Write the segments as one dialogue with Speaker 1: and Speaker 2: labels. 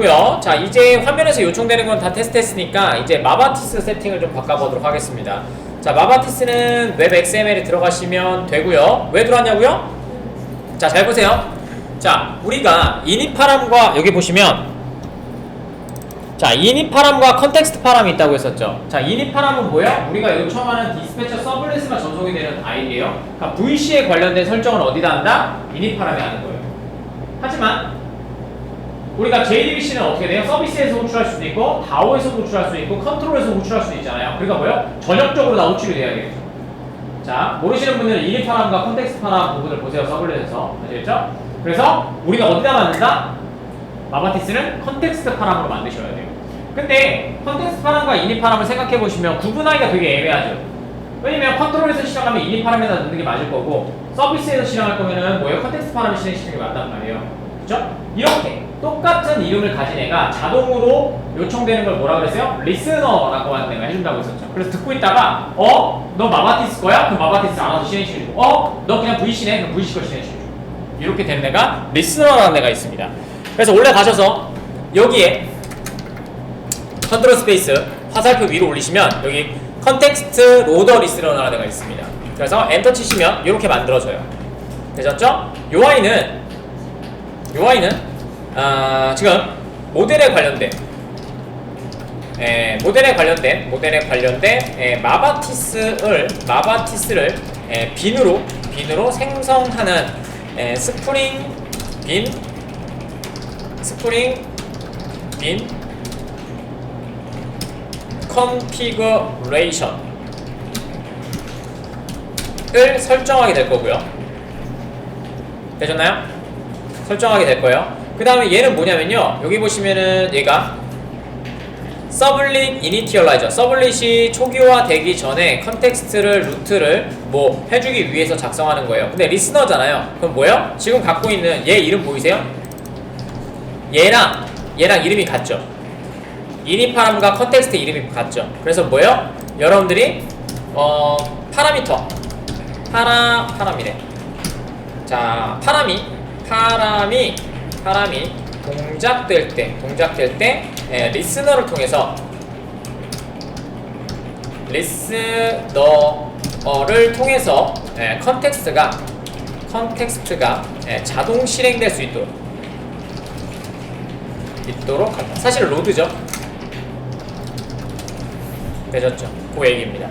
Speaker 1: 고요. 자, 이제 화면에서 요청되는 건 다 테스트했으니까 이제 마바티스 세팅을 좀 바꿔보도록 하겠습니다. 자, 마바티스는 웹 XML에 들어가시면 되고요. 왜 들어왔냐고요? 자, 잘 보세요. 자, 우리가 이닛 파람과 여기 보시면 자, 이닛 파람과 컨텍스트 파람이 있다고 했었죠. 자, 이닛 파람은 뭐예요? 우리가 요청하는 디스패처 서블릿만 전송이 되는 아이디예요. 그러니까 VC에 관련된 설정을 어디다 한다? 이닛 파람에 하는 거예요. 하지만 우리가 JDBC는 어떻게 돼요? 서비스에서 호출할 수도 있고 다오에서 호출할 수도 있고 컨트롤에서 호출할 수도 있잖아요. 그러니까 뭐예요? 전역적으로 다 호출이 돼야겠죠. 자, 모르시는 분들은 이닛 파람과 컨텍스트 파람 부분을 보세요. 서블릿에서. 아시겠죠? 그래서 우리가 어디다 만든다? 마바티스는 컨텍스트 파람으로 만드셔야 돼요. 근데 컨텍스트 파람과 이닛 파람을 생각해 보시면 구분하기가 되게 애매하죠. 왜냐면 컨트롤에서 시작하면 이닛 파람에다 넣는 게 맞을 거고 서비스에서 실행할 거면은 뭐예요? 컨텍스트 파람을 실행시키는 게 맞단 말이에요. 그렇죠? 이렇게 똑같은 이름을 가진 애가 자동으로 요청되는 걸 뭐라 그랬어요? 리스너라고 하는 애가 해준다고 했었죠. 그래서 듣고 있다가 너 마바티스 거야? 그럼 마바티스 알아서 실행시켜주고 너 그냥 VC네? 그럼 VC 거 실행시켜주고 이렇게 되는 애가 리스너라는 애가 있습니다. 그래서 원래 가셔서 여기에 컨트롤 스페이스 화살표 위로 올리시면 여기 컨텍스트 로더 리스너라는 애가 있습니다. 그래서 엔터 치시면 이렇게 만들어져요. 되셨죠? 요 아이는 지금 모델에 관련된 마바티스를 빈으로 생성하는 스프링 빈 컨피그레이션을 설정하게 될 거고요. 되셨나요? 설정하게 될 거예요. 그 다음에 얘는 뭐냐면요. 여기 보시면은 얘가 서블릿 이니티얼라이저, 서블릿이 초기화되기 전에 컨텍스트를 루트를 뭐 해주기 위해서 작성하는 거예요. 근데 리스너잖아요. 그럼 뭐예요? 지금 갖고 있는 얘 이름 보이세요? 얘랑 이름이 같죠. 이닛 파람과 컨텍스트 이름이 같죠. 그래서 뭐예요? 여러분들이 파라미터 파람이래. 자, 파람이 동작될 때 리스너를 통해서 컨텍스트가 자동 실행될 수 있도록 한다. 사실 로드죠. 되셨죠? 그 얘기입니다.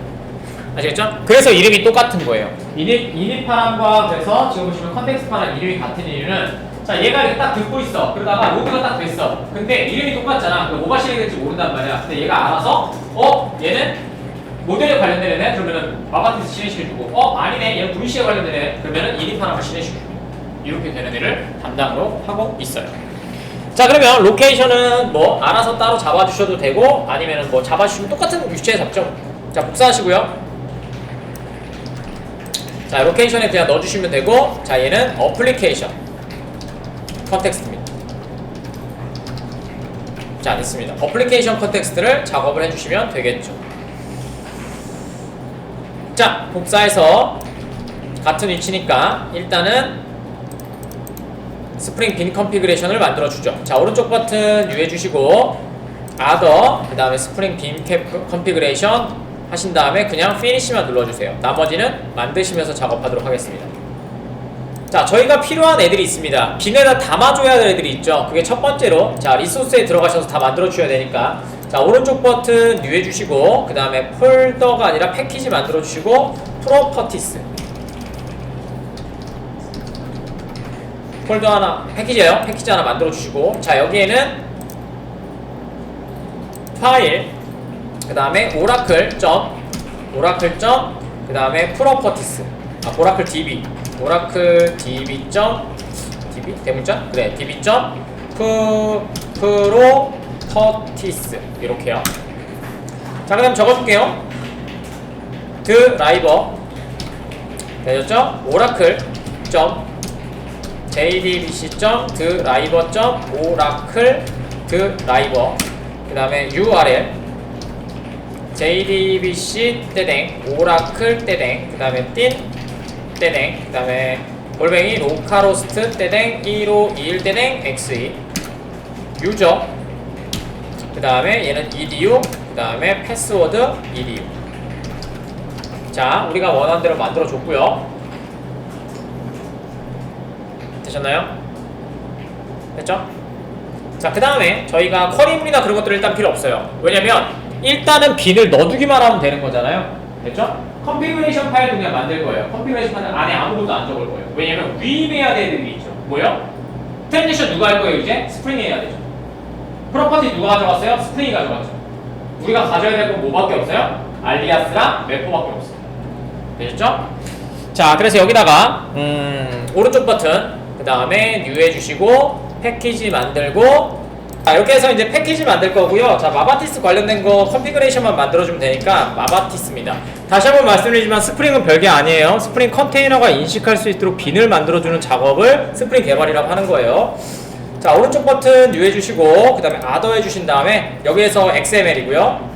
Speaker 1: 아시겠죠? 그래서 이름이 똑같은 거예요. 이닛 파람과 그래서 지금 보시면 컨텍스트 파람 이름이 같은 이유는 자, 얘가 이렇게 딱 듣고 있어. 그러다가 로드가 딱 됐어. 근데 이름이 똑같잖아. 그럼 뭐가 실행될지 모른단 말이야. 근데 얘가 알아서 얘는 모델에 관련된 애네? 그러면은 마바티스 실행시켜주고 아니네. 얘는 VC에 관련된 애. 그러면은 이닛 파람을 실행시켜주고 이렇게 되는 애를 담당으로 하고 있어요. 자, 그러면 로케이션은 뭐 알아서 따로 잡아주셔도 되고 아니면은 뭐 잡아주시면 똑같은 위치에 잡죠. 자, 복사하시고요. 자, 로케이션에 그냥 넣어주시면 되고 자, 얘는 어플리케이션 컨텍스트입니다. 자, 됐습니다. 어플리케이션 컨텍스트를 작업을 해주시면 되겠죠. 자, 복사해서 같은 위치니까 일단은 스프링 빈 컨피그레이션을 만들어주죠. 자, 오른쪽 버튼 유해주시고 아더 그 다음에 스프링 빈 컨피그레이션 하신 다음에 그냥 피니시만 눌러주세요. 나머지는 만드시면서 작업하도록 하겠습니다. 자, 저희가 필요한 애들이 있습니다. 빈에다 담아줘야 될 애들이 있죠. 그게 첫 번째로 자, 리소스에 들어가셔서 다 만들어주셔야 되니까 자, 오른쪽 버튼 유해주시고 그 다음에 폴더가 아니라 패키지 만들어주시고 프로퍼티스 폴더 하나, 패키지 하나 만들어주시고 자, 여기에는 파일 그 다음에 오라클 그 다음에 프로퍼티스 오라클 DB DB 대문자? 그래 DB 프로퍼티스 이렇게요. 자, 그 다음 적어줄게요. 드라이버 되셨죠? 오라클 jdbc.driver.oracle 드라이버 그 다음에 url jdbc 떼댕 오라클 떼댕 그 다음에 띵 그 다음에 골뱅이 로카로스트 떼댕 1521 떼댕 xe 유저 그 다음에 얘는 edu, 그 다음에 패스워드 edu. 자, 우리가 원하는 대로 만들어 줬고요. 되셨나요? 됐죠? 자, 그 다음에 저희가 쿼리물이나 그런 것들은 일단 필요 없어요. 왜냐면 일단은 빈을 넣어두기만 하면 되는 거잖아요. 됐죠? 컨피그레이션 파일도 그냥 만들 거예요. 컨피그레이션 파일 안에 아무것도 안 적을 거예요. 왜냐면 위임해야 되는 게 있죠. 뭐요? 트랜지션 누가 할 거예요? 이제 스프링 해야 되죠. 프로퍼티 누가 가져갔어요? 스프링이 가져갔죠. 우리가 가져야 될 건 뭐밖에 없어요? 알리아스랑 래퍼밖에 없어요. 되셨죠? 자, 그래서 여기다가 오른쪽 버튼, 그 다음에 뉴 해주시고 패키지 만들고, 자, 이렇게 해서 이제 패키지 만들 거고요. 자, 마바티스 관련된 거 컨피그레이션만 만들어주면 되니까 마바티스입니다. 다시 한번 말씀드리지만 스프링은 별게 아니에요. 스프링 컨테이너가 인식할 수 있도록 빈을 만들어주는 작업을 스프링 개발이라고 하는 거예요. 자, 오른쪽 버튼 뉴 해주시고, 그 다음에 아더 해주신 다음에 여기에서 XML이고요.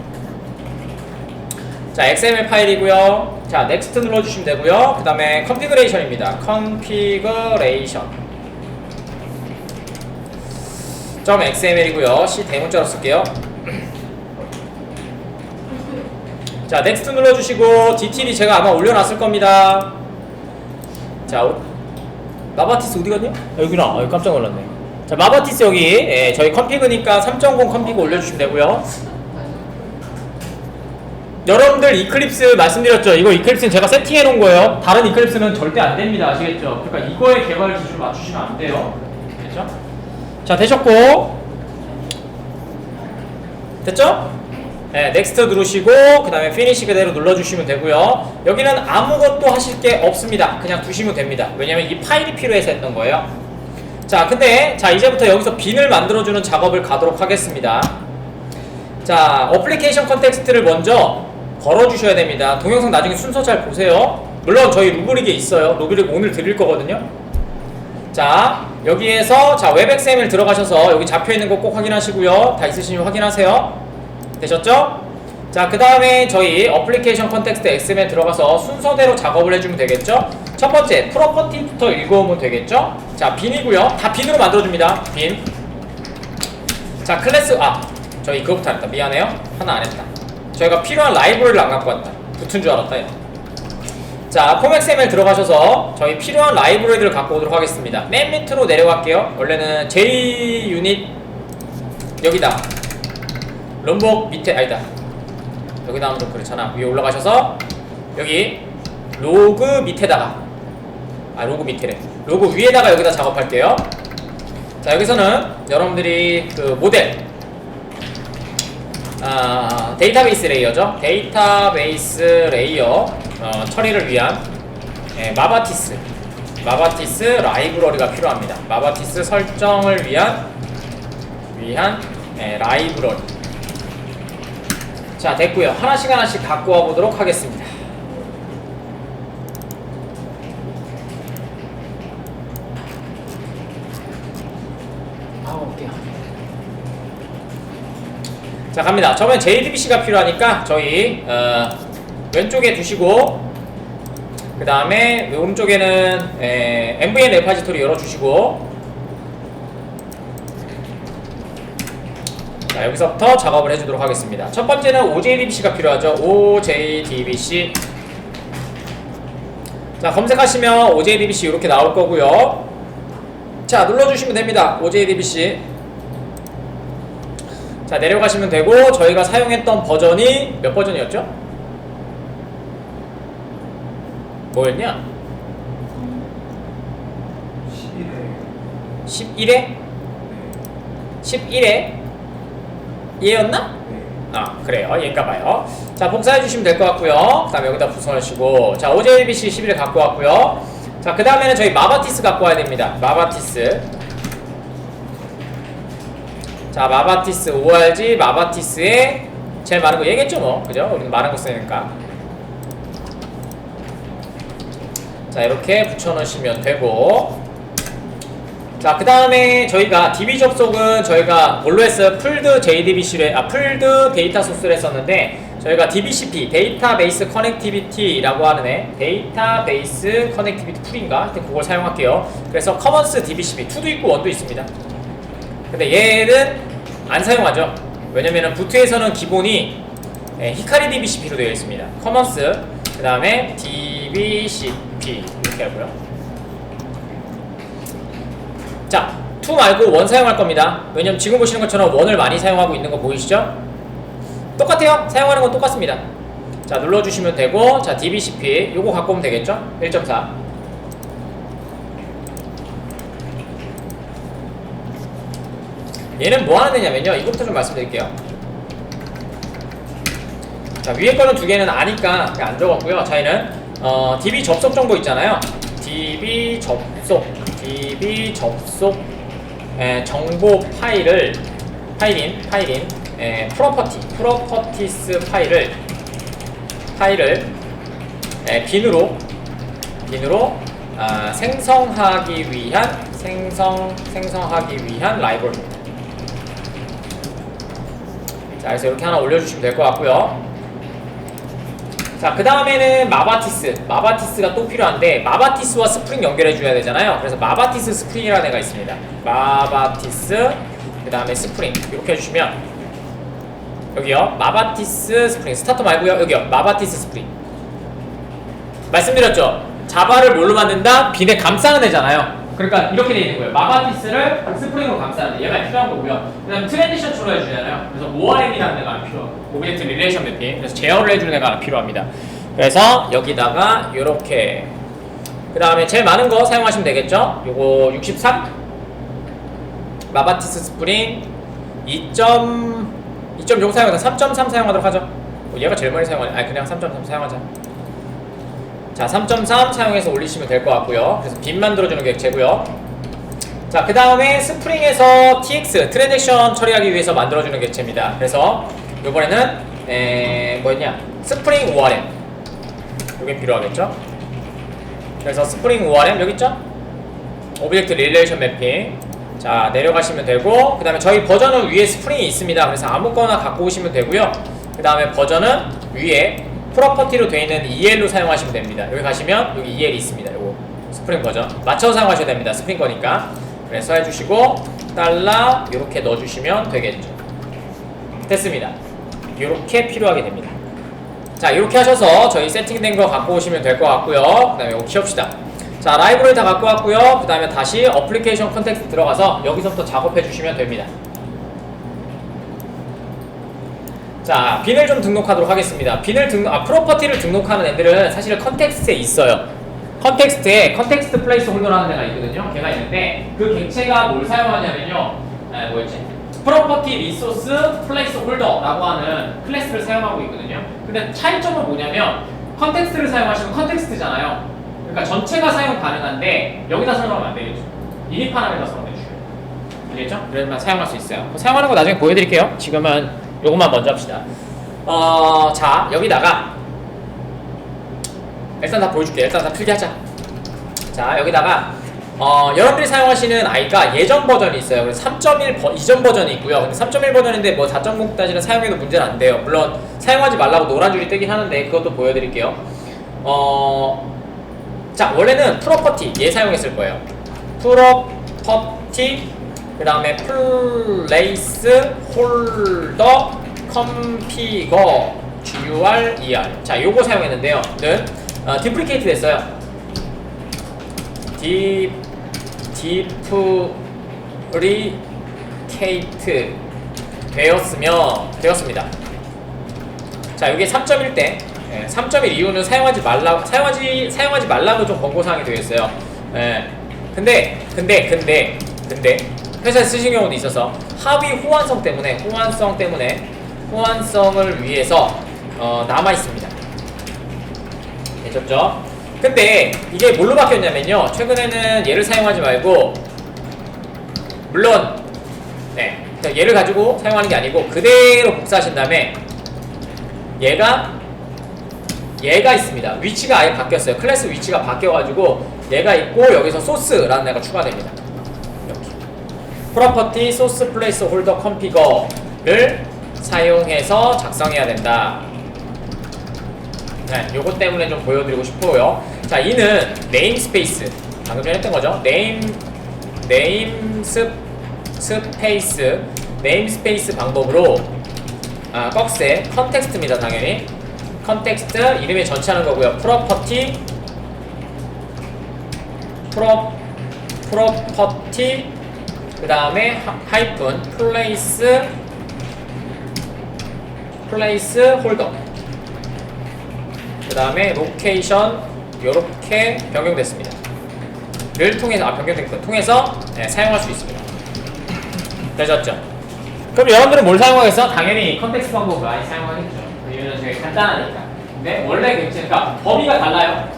Speaker 1: 자, XML 파일이고요. 자, 넥스트 눌러주시면 되고요. 그 다음에 컨피그레이션입니다. 컨피그레이션 .xml이고요. C 대문자로 쓸게요. 자, 넥스트 눌러주시고 DTD 제가 아마 올려놨을 겁니다. 자, 마바티스 어디 갔냐? 여기구나. 여기 깜짝 놀랐네. 자, 마바티스 여기 저희 컨피그니까 3.0 컨피그 올려주시면 되고요. 여러분들 이클립스 말씀드렸죠? 이거 이클립스는 제가 세팅해 놓은 거예요. 다른 이클립스는 절대 안 됩니다. 아시겠죠? 그러니까 이거의 개발 기준을 맞추시면 안 돼요. 됐죠? 자, 되셨고, 됐죠? 네, 넥스트 누르시고 그 다음에 피니시 그대로 눌러주시면 되고요. 여기는 아무것도 하실 게 없습니다. 그냥 두시면 됩니다. 왜냐면 이 파일이 필요해서 했던 거예요. 자, 근데 자, 이제부터 여기서 빈을 만들어주는 작업을 가도록 하겠습니다. 자, 어플리케이션 컨텍스트를 먼저 걸어주셔야 됩니다. 동영상 나중에 순서 잘 보세요. 물론 저희 루브릭에 있어요. 루브릭 오늘 드릴 거거든요. 자, 여기에서 자, 웹XML 들어가셔서 여기 잡혀있는 거 꼭 확인하시고요. 다 있으시면 확인하세요. 되셨죠? 자, 그 다음에 저희 어플리케이션 컨텍스트 XML 들어가서 순서대로 작업을 해주면 되겠죠? 첫 번째, 프로퍼티부터 읽어오면 되겠죠? 자, 빈이고요. 다 빈으로 만들어줍니다. 빈. 자, 클래스, 저희 그거부터 안 했다. 미안해요. 하나 안 했다. 저희가 필요한 라이브러리를 안 갖고 왔다. 붙은 줄 알았다. 야. 자, 폼XML 들어가셔서 저희 필요한 라이브러리를 갖고 오도록 하겠습니다. 맨 밑으로 내려갈게요. 원래는 JUnit 여기다. 럼복 밑에, 아니다. 여기다 하면 좀 그렇잖아. 위에 올라가셔서 여기 로그 밑에다가, 로그 밑에래. 로그 위에다가 여기다 작업할게요. 자, 여기서는 여러분들이 그 모델, 데이터베이스 레이어죠. 데이터베이스 레이어 처리를 위한 마바티스 라이브러리가 필요합니다. 마바티스 설정을 위한 라이브러리. 자, 됐고요. 하나씩 하나씩 갖고 와 보도록 하겠습니다. 어깨야. 자, 갑니다. 처음엔 JDBC가 필요하니까 저희 왼쪽에 두시고, 그 다음에 오른쪽에는 MVN 레파지토리 열어주시고, 자, 여기서부터 작업을 해주도록 하겠습니다. 첫 번째는 OJDBC가 필요하죠. OJDBC. 자, 검색하시면 OJDBC 이렇게 나올 거고요. 자, 눌러주시면 됩니다. OJDBC. 자, 내려가시면 되고, 저희가 사용했던 버전이 몇 버전이었죠? 뭐였냐? 11회? 11회? 얘였나? 그래요. 얘인가봐요. 자, 복사해주시면 될 것 같고요. 그 다음에 여기다 부서주시고, 자, OJDBC 11회 갖고 왔고요. 자, 그 다음에는 저희 마바티스 갖고 와야 됩니다. 마바티스. 자, 마바티스 ORG 마바티스에 제일 많은 거 얘기했죠 뭐, 그죠? 우리는 많은 거 쓰니까. 자, 이렇게 붙여넣으시면 되고, 자, 그 다음에 저희가 DB 접속은 저희가 뭘로 했어요? 풀드 JDBC를, 풀드 데이터 소스를 했었는데, 저희가 DBCP, 데이터베이스 커넥티비티라고 하는 데이터베이스 커넥티비티 풀인가? 하여튼 그걸 사용할게요. 그래서 커먼스 DBCP 2도 있고 1도 있습니다. 근데 얘는 안 사용하죠. 왜냐면은 부트에서는 기본이 히카리 DBCP로 되어 있습니다. 커먼스, 그 다음에 DBCP 이렇게 하고요. 자, 2 말고 1 사용할 겁니다. 왜냐면 지금 보시는 것처럼 1을 많이 사용하고 있는 거 보이시죠? 똑같아요. 사용하는 건 똑같습니다. 자, 눌러주시면 되고, 자, DBCP 요거 갖고 오면 되겠죠? 1.4. 얘는 뭐 하는 애냐면요, 이것부터 좀 말씀드릴게요. 자, 위에 거는 두 개는 아니까 안 적었고요. 저희는 DB 접속 정보 있잖아요. DB 접속 정보 파일인 프로퍼티스 파일을 빈으로 생성하기 위한 라이브러리입니다. 자, 그래서 이렇게 하나 올려주시면 될 것 같고요. 자, 그 다음에는 마바티스가 또 필요한데, 마바티스와 스프링 연결해줘야 되잖아요. 그래서 마바티스 스프링이라는 애가 있습니다. 마바티스, 그 다음에 스프링 이렇게 해주시면, 여기요, 마바티스 스프링, 스타터 말고요, 여기요, 마바티스 스프링. 말씀드렸죠? 자바를 뭘로 만든다? 빈에 감싸는 애잖아요. 그러니까 이렇게 돼 있는 거예요. 마바티스를 스프링으로 감싸는 애. 얘가 필요한 거고요. 그 다음에 트랜지션 추로 해주잖아요. 그래서 ORM이라는 애가 필요하고, 오브젝트 릴레이션 매핑. 그래서 제어를 해주는 애가 필요합니다. 그래서 여기다가 요렇게, 그 다음에 제일 많은 거 사용하시면 되겠죠? 요거 63 마바티스 스프링 2.0 사용하자. 3.3 사용하도록 하죠. 얘가 제일 많이 사용하네. 아니, 그냥 3.3 사용하자. 자, 3.3 사용해서 올리시면 될 것 같고요. 그래서 빈 만들어주는 객체고요. 자, 그 다음에 스프링에서 TX 트랜잭션 처리하기 위해서 만들어주는 객체입니다. 그래서 이번에는 뭐였냐, 스프링 ORM 이게 필요하겠죠. 그래서 스프링 ORM 여기 있죠. 오브젝트 릴레이션 매핑. 자, 내려가시면 되고, 그 다음에 저희 버전은 위에 스프링이 있습니다. 그래서 아무거나 갖고 오시면 되고요. 그 다음에 버전은 위에 프로퍼티로 되어 있는 EL로 사용하시면 됩니다. 여기 가시면 여기 EL이 있습니다. 요거 스프링 버전 맞춰서 사용하셔야 됩니다. 스프링 거니까. 그래서 해주시고 달러 이렇게 넣어주시면 되겠죠. 됐습니다. 이렇게 필요하게 됩니다. 자, 이렇게 하셔서 저희 세팅된 거 갖고 오시면 될 것 같고요. 그 다음에 이거 키웁시다. 자, 라이브러리 다 갖고 왔고요. 그 다음에 다시 어플리케이션 컨텍스트 들어가서 여기서부터 작업해 주시면 됩니다. 자, 빈을 좀 등록하도록 하겠습니다. 프로퍼티를 등록하는 애들은 사실 컨텍스트에 있어요. 컨텍스트 플레이스 홀더라는 애가 있거든요. 걔가 있는데 그 객체가 뭘 사용하냐면요. 뭐였지? 프로퍼티 리소스 플레이스 홀더라고 하는 클래스를 사용하고 있거든요. 근데 차이점은 뭐냐면 컨텍스트를 사용하시면 컨텍스트잖아요. 그러니까 전체가 사용 가능한데 여기다 설명하면 안 되겠죠. 이니파남에다 설명해 주셔요. 알겠죠? 그러면 사용할 수 있어요. 사용하는 거 나중에 보여드릴게요. 지금은 요것만 먼저 합시다. 자, 여기다가 일단 다 보여줄게요. 일단 다 필기하자. 자, 여기다가 여러분들이 사용하시는 아이가 예전 버전이 있어요. 그래서 3.1 이전 버전이 있고요. 근데 3.1 버전인데 뭐 4.0까지는 사용해도 문제는 안 돼요. 물론 사용하지 말라고 노란 줄이 뜨긴 하는데 그것도 보여드릴게요. 자, 원래는 프로퍼티 얘 사용했을 거예요. 프로퍼티 그 다음에 플레이스 홀더 컴피거 GUR ER. 자, 요거 사용했는데요. 는 디프리케이트 됐어요. 디프리케이트 되었습니다. 자, 이게 3.1 때 3.1 이후는 사용하지 말라고 좀 권고사항이 되어 있어요. 근데 회사에 쓰신 경우도 있어서 합의 호환성을 위해서 남아 있습니다. 되셨죠? 근데 이게 뭘로 바뀌었냐면요. 최근에는 얘를 사용하지 말고, 물론 얘를 가지고 사용하는 게 아니고 그대로 복사하신 다음에 얘가 있습니다. 위치가 아예 바뀌었어요. 클래스 위치가 바뀌어가지고 얘가 있고 여기서 소스라는 애가 추가됩니다. 이렇게 프로퍼티 소스 플레이스 홀더 컨피거를 사용해서 작성해야 된다. 요것 때문에 좀 보여드리고 싶고요. 자, 이는 네임스페이스, 방금 전에 했던 거죠. 네임스페이스 방법으로 꺽쇠 컨텍스트입니다. 당연히 컨텍스트 이름에 전치하는 거고요. 프로퍼티 그 다음에 하이픈 플레이스 홀더 그 다음에 로케이션 요렇게 변경됐습니다. 를 통해서 변경된 거 통해서 사용할 수 있습니다. 되셨죠? 그럼 여러분들은 뭘 사용하겠어? 당연히 컨텍스트 방법을 많이 사용하겠죠. 왜냐면 되게 간단하니까. 근데 원래 객체가 범위가 달라요.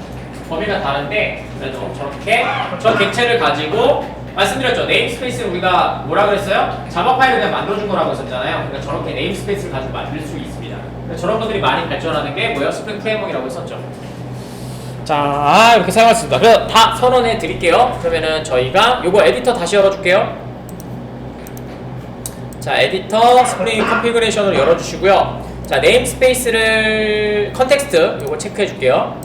Speaker 1: 범위가 다른데 그래도 저렇게 저 객체를 가지고 말씀드렸죠. 네임스페이스를 우리가 뭐라 그랬어요? 자바 파일을 그냥 만들어준 거라고 했었잖아요. 그러니까 저렇게 네임스페이스를 가지고 만들 수 있습니다. 저런 것들이 많이 발전하는 게 뭐예요? 스프링 프레임워크라고 했었죠. 자, 이렇게 사용할 수 있습니다. 그래서 다 선언해 드릴게요. 그러면은 저희가 요거 에디터 다시 열어줄게요. 자, 에디터 스프링 컨피그레이션으로 열어주시고요. 자, 네임스페이스를 컨텍스트 요거 체크해 줄게요.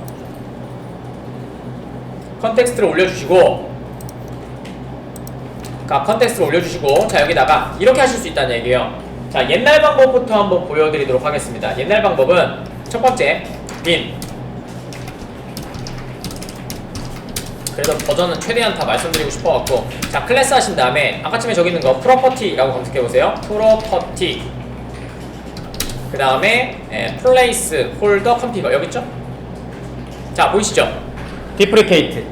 Speaker 1: 컨텍스트를 올려주시고 컨텍스트를 올려주시고 자, 여기다가 이렇게 하실 수 있다는 얘기예요. 자, 옛날 방법부터 한번 보여드리도록 하겠습니다. 옛날 방법은 첫 번째 bin 그래서 버전은 최대한 다 말씀드리고 싶어갖고 자, 클래스 하신 다음에 아까쯤에 저기 있는 거 프로퍼티라고 검색해보세요. 프로퍼티 그 다음에 플레이스 홀더 컴피거 여기 있죠? 자, 보이시죠? 디프리케이트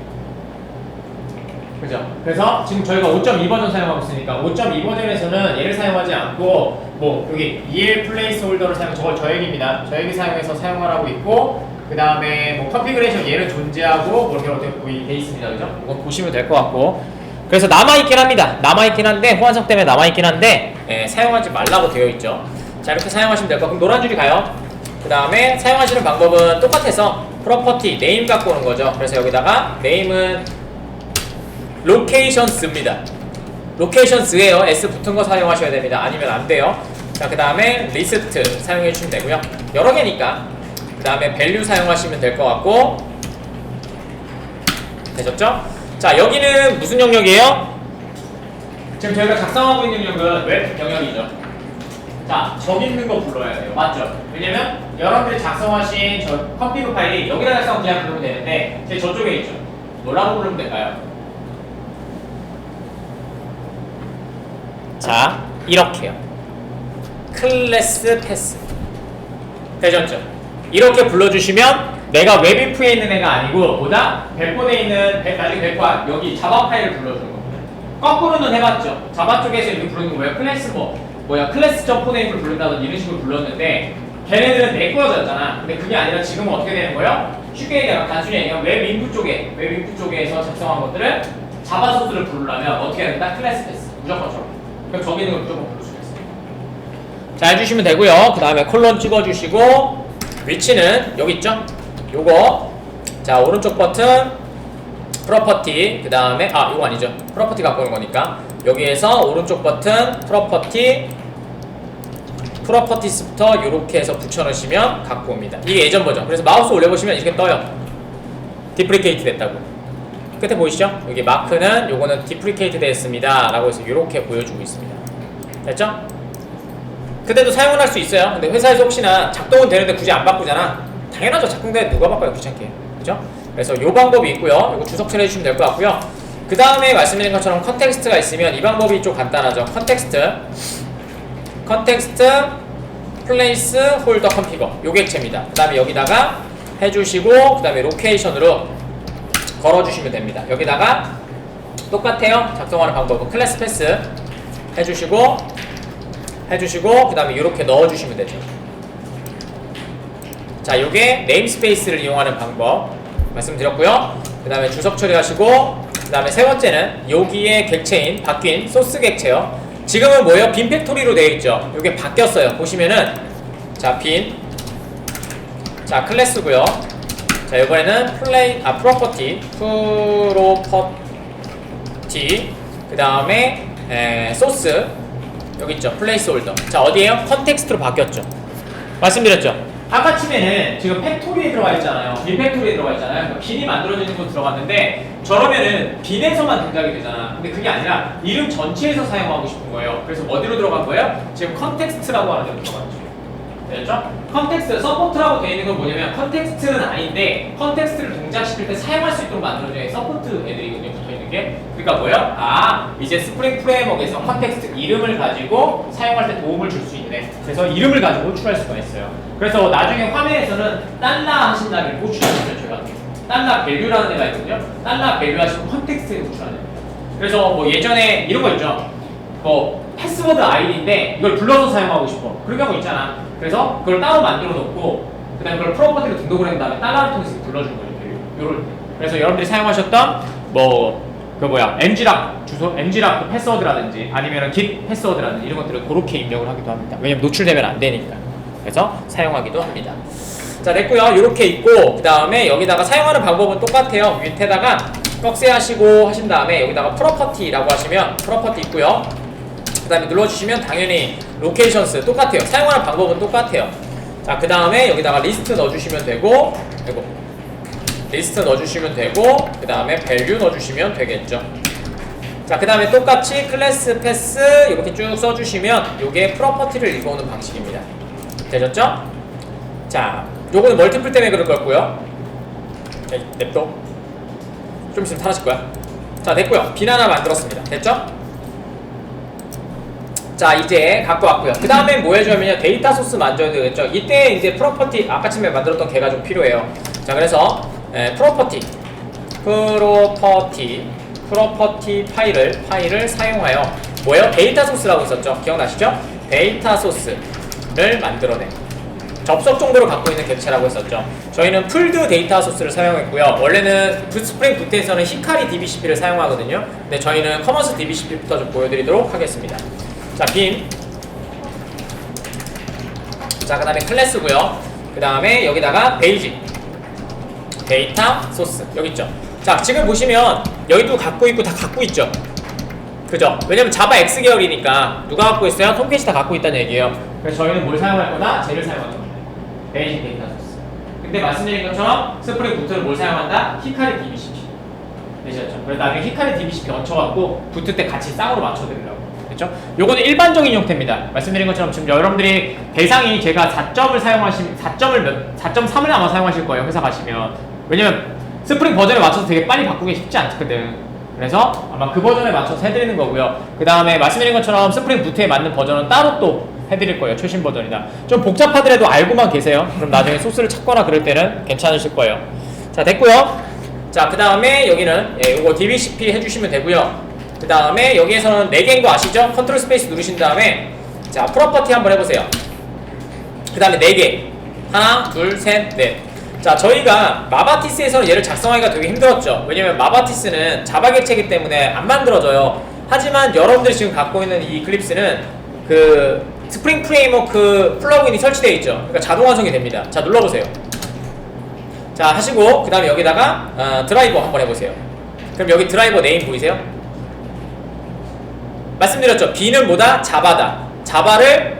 Speaker 1: 그죠? 그래서 지금 저희가 5.2 버전 사용하고 있으니까 5.2 버전에서는 얘를 사용하지 않고 뭐 여기 EL 플레이스 홀더를 사용 저걸 저 얘기입니다. 저 얘기 사용해서 사용하라고 있고 그 다음에 뭐 컨피그레이션 얘는 존재하고 뭐 이렇게 어떻게 돼 있습니다. 그죠? 이거 보시면 될 것 같고 그래서 남아있긴 합니다. 남아있긴 한데 호환성 때문에 남아있긴 한데 사용하지 말라고 되어 있죠. 자, 이렇게 사용하시면 될 것 같고 노란 줄이 가요. 그 다음에 사용하시는 방법은 똑같아서 프로퍼티 네임 갖고 오는 거죠. 그래서 여기다가 네임은 로케이션스입니다. 로케이션스예요. S 붙은 거 사용하셔야 됩니다. 아니면 안 돼요. 자, 그 다음에 리스트 사용해 주시면 되고요. 여러 개니까 그 다음에 밸류 사용하시면 될 것 같고 되셨죠? 자, 여기는 무슨 영역이에요? 지금 저희가 작성하고 있는 영역은 웹 영역이죠. 자, 저기 있는 거 불러야 돼요. 맞죠? 왜냐면 여러분들이 작성하신 저 컴피그 파일이 여기다 작성 그냥 부르면 되는데 제 저쪽에 있죠. 뭐라고 부르면 될까요? 자, 이렇게요. 클래스 패스 되셨죠? 이렇게 불러주시면 내가 웹인프에 있는 애가 아니고 보다 백본에 있는 나중에 백과 여기 자바 파일을 불러주는 겁니다. 거꾸로는 해봤죠. 자바 쪽에서 이렇게 부르는 거예요. 클래스 클래스 점프 네임을 부른다든지 이런 식으로 불렀는데 걔네들은 네꾸어졌잖아. 근데 그게 아니라 지금은 어떻게 되는 거예요? 쉽게 얘기하면 단순히 얘기하면 웹인프 쪽에서 작성한 것들을 자바 소스를 부르려면 어떻게 해야 된다? 클래스 패스 무조건 저렇게. 그럼 저기 있는 걸 무조건 부를 수가 있어요. 자, 해주시면 되고요. 그 다음에 콜론 찍어주시고 위치는 여기 있죠? 요거 자, 오른쪽 버튼 프로퍼티 그 다음에 요거 아니죠? 프로퍼티 갖고 오는 거니까 여기에서 오른쪽 버튼 프로퍼티스부터 요렇게 해서 붙여넣으시면 갖고 옵니다. 이게 예전 버전. 그래서 마우스 올려보시면 이렇게 떠요. 디프리케이트 됐다고. 끝에 보이시죠? 여기 마크는 요거는 디프리케이트 됐습니다 라고 해서 요렇게 보여주고 있습니다. 됐죠? 그때도 사용은 할 수 있어요. 근데 회사에서 혹시나 작동은 되는데 굳이 안 바꾸잖아. 당연하죠. 작동되는데 누가 바꿔요? 귀찮게. 그죠? 그래서 요 방법이 있고요. 요거 주석 처리해 주시면 될 것 같고요. 그 다음에 말씀드린 것처럼 컨텍스트가 있으면 이 방법이 좀 간단하죠. 컨텍스트 플레이스 홀더 컴피거 요 객체입니다. 그 다음에 여기다가 해주시고 그 다음에 로케이션으로 걸어주시면 됩니다. 여기다가 똑같아요. 작성하는 방법은 클래스 패스 해주시고 그 다음에 이렇게 넣어주시면 되죠. 자, 요게 네임스페이스를 이용하는 방법 말씀드렸고요. 그 다음에 주석 처리하시고 그 다음에 세 번째는 여기에 객체인 바뀐 소스 객체요. 지금은 뭐예요? 빈 팩토리로 되어 있죠. 요게 바뀌었어요. 보시면은 자, 자, 클래스고요. 자, 이번에는 프로퍼티 그 다음에 소스 여기 있죠. 플레이스 홀더. 자, 어디에요? 컨텍스트로 바뀌었죠. 말씀드렸죠. 아까 침에는 지금 팩토리에 들어가 있잖아요. 빈 팩토리에 들어가 있잖아요. 그러니까 빈이 만들어지는 곳 들어갔는데 저러면은 빈에서만 등장이 되잖아. 근데 그게 아니라 이름 전체에서 사용하고 싶은 거예요. 그래서 어디로 들어간 거예요? 지금 컨텍스트라고 하는 데로 들어갔죠. 됐죠? 컨텍스트, 서포트라고 되어 있는 건 뭐냐면 컨텍스트는 아닌데 컨텍스트를 동작시킬 때 사용할 수 있도록 만들어진 서포트 애들이거든요. 붙어있는 게. 그러니까 뭐예요? 아, 이제 스프링 프레임워크에서 컨텍스트 이름을 가지고 사용할 때 도움을 줄 수 있네. 그래서 이름을 가지고 호출할 수가 있어요. 그래서 나중에 화면에서는 달러 하신다면 호출하시면 제가 달러 밸류라는 애가 있거든요. 달러 밸류 하시면 컨텍스트에 호출하는 거예요. 그래서 뭐 예전에 이런 거 있죠. 뭐 패스워드 아이디인데 이걸 불러서 사용하고 싶어. 그런 경우 있잖아. 그래서 그걸 따로 만들어 놓고 그다음에 그걸 프로퍼티로 등록을 한 다음에 달러를 통해서 불러주는 거죠. 요럴 때. 그래서 여러분들이 사용하셨던 뭐 그 뭐야 mg락 주소, mg락 패스워드라든지 아니면 git 패스워드라든지 이런 것들을 그렇게 입력을 하기도 합니다. 왜냐면 노출되면 안 되니까. 그래서 사용하기도 합니다. 자, 됐고요. 이렇게 있고 그 다음에 여기다가 사용하는 방법은 똑같아요. 밑에다가 꺽쇠하시고 하신 다음에 여기다가 프로퍼티라고 하시면 프로퍼티 있고요. 그 다음에 눌러주시면 당연히 로케이션스 똑같아요. 사용하는 방법은 똑같아요. 자, 그 다음에 여기다가 리스트 넣어주시면 되고, 리스트 넣어주시면 되고, 그 다음에 밸류 넣어주시면 되겠죠. 자, 그 다음에 똑같이 클래스 패스 이렇게 쭉 써주시면 이게 프로퍼티를 읽어오는 방식입니다. 되셨죠? 자, 요거는 멀티플 때문에 그럴 거였고요. 냅둬. 좀 있으면 사라질 거야. 자, 됐고요. 빈 하나 만들었습니다. 됐죠? 자, 이제 갖고 왔고요. 그 다음에 뭐 해줘야면요, 데이터 소스 만들어야 되겠죠. 이때 이제 프로퍼티 아까 처음에 만들었던 걔가 좀 필요해요. 자, 그래서 프로퍼티 파일을 사용하여 뭐예요? 데이터 소스라고 있었죠. 기억나시죠? 데이터 소스를 만들어내. 접속 정도를 갖고 있는 객체라고 했었죠. 저희는 풀드 데이터 소스를 사용했고요. 원래는 스프링 부트에서는 히카리 DBCP를 사용하거든요. 근데 저희는 커먼스 DBCP부터 좀 보여드리도록 하겠습니다. 자, 빈. 자, 그 다음에 클래스고요. 그 다음에 여기다가 베이직 데이터 소스 여기 있죠. 자, 지금 보시면 여기도 갖고 있고 다 갖고 있죠. 그죠? 왜냐면 자바 X 계열이니까 누가 갖고 있어요? 톰캣이 다 갖고 있다는 얘기예요. 그래서 저희는 뭘 사용할 거다? 쟤를 사용할 겁니다. 베이직 데이터 소스. 근데 말씀드린 것처럼 스프링 부트를 뭘 사용한다? 히카리 DBCP. 되셨죠? 그래서 나중에 히카리 DBCP 얹혀갖고 부트 때 같이 쌍으로 맞춰드리려고. 그렇죠? 요거는 일반적인 형태입니다. 말씀드린 것처럼 지금 여러분들이 대상이 제가 4점을 사용하시면 4.3을 아마 사용하실 거예요. 회사 가시면. 왜냐면 스프링 버전에 맞춰서 되게 빨리 바꾸기 쉽지 않거든. 그래서 아마 그 버전에 맞춰서 해드리는 거고요. 그 다음에 말씀드린 것처럼 스프링 부트에 맞는 버전은 따로 또 해드릴 거예요. 최신 버전이다. 좀 복잡하더라도 알고만 계세요. 그럼 나중에 소스를 찾거나 그럴 때는 괜찮으실 거예요. 자, 됐고요. 자, 그 다음에 여기는 요거 DBCP 해주시면 되고요. 그 다음에 여기에서는 4개인 거 아시죠? 컨트롤 스페이스 누르신 다음에 자, 프로퍼티 한번 해보세요. 그 다음에 4개. 하나, 둘, 셋, 넷. 자, 저희가 마바티스에서는 얘를 작성하기가 되게 힘들었죠. 왜냐면 마바티스는 자바 객체이기 때문에 안 만들어져요. 하지만 여러분들이 지금 갖고 있는 이 클립스는 그 스프링 프레임워크 플러그인이 설치되어 있죠. 그러니까 자동 완성이 됩니다. 자, 눌러보세요. 자, 하시고 그 다음에 여기다가 드라이버 한번 해보세요. 그럼 여기 드라이버 네임 보이세요? 말씀드렸죠. B는 뭐다? 자바다. 자바를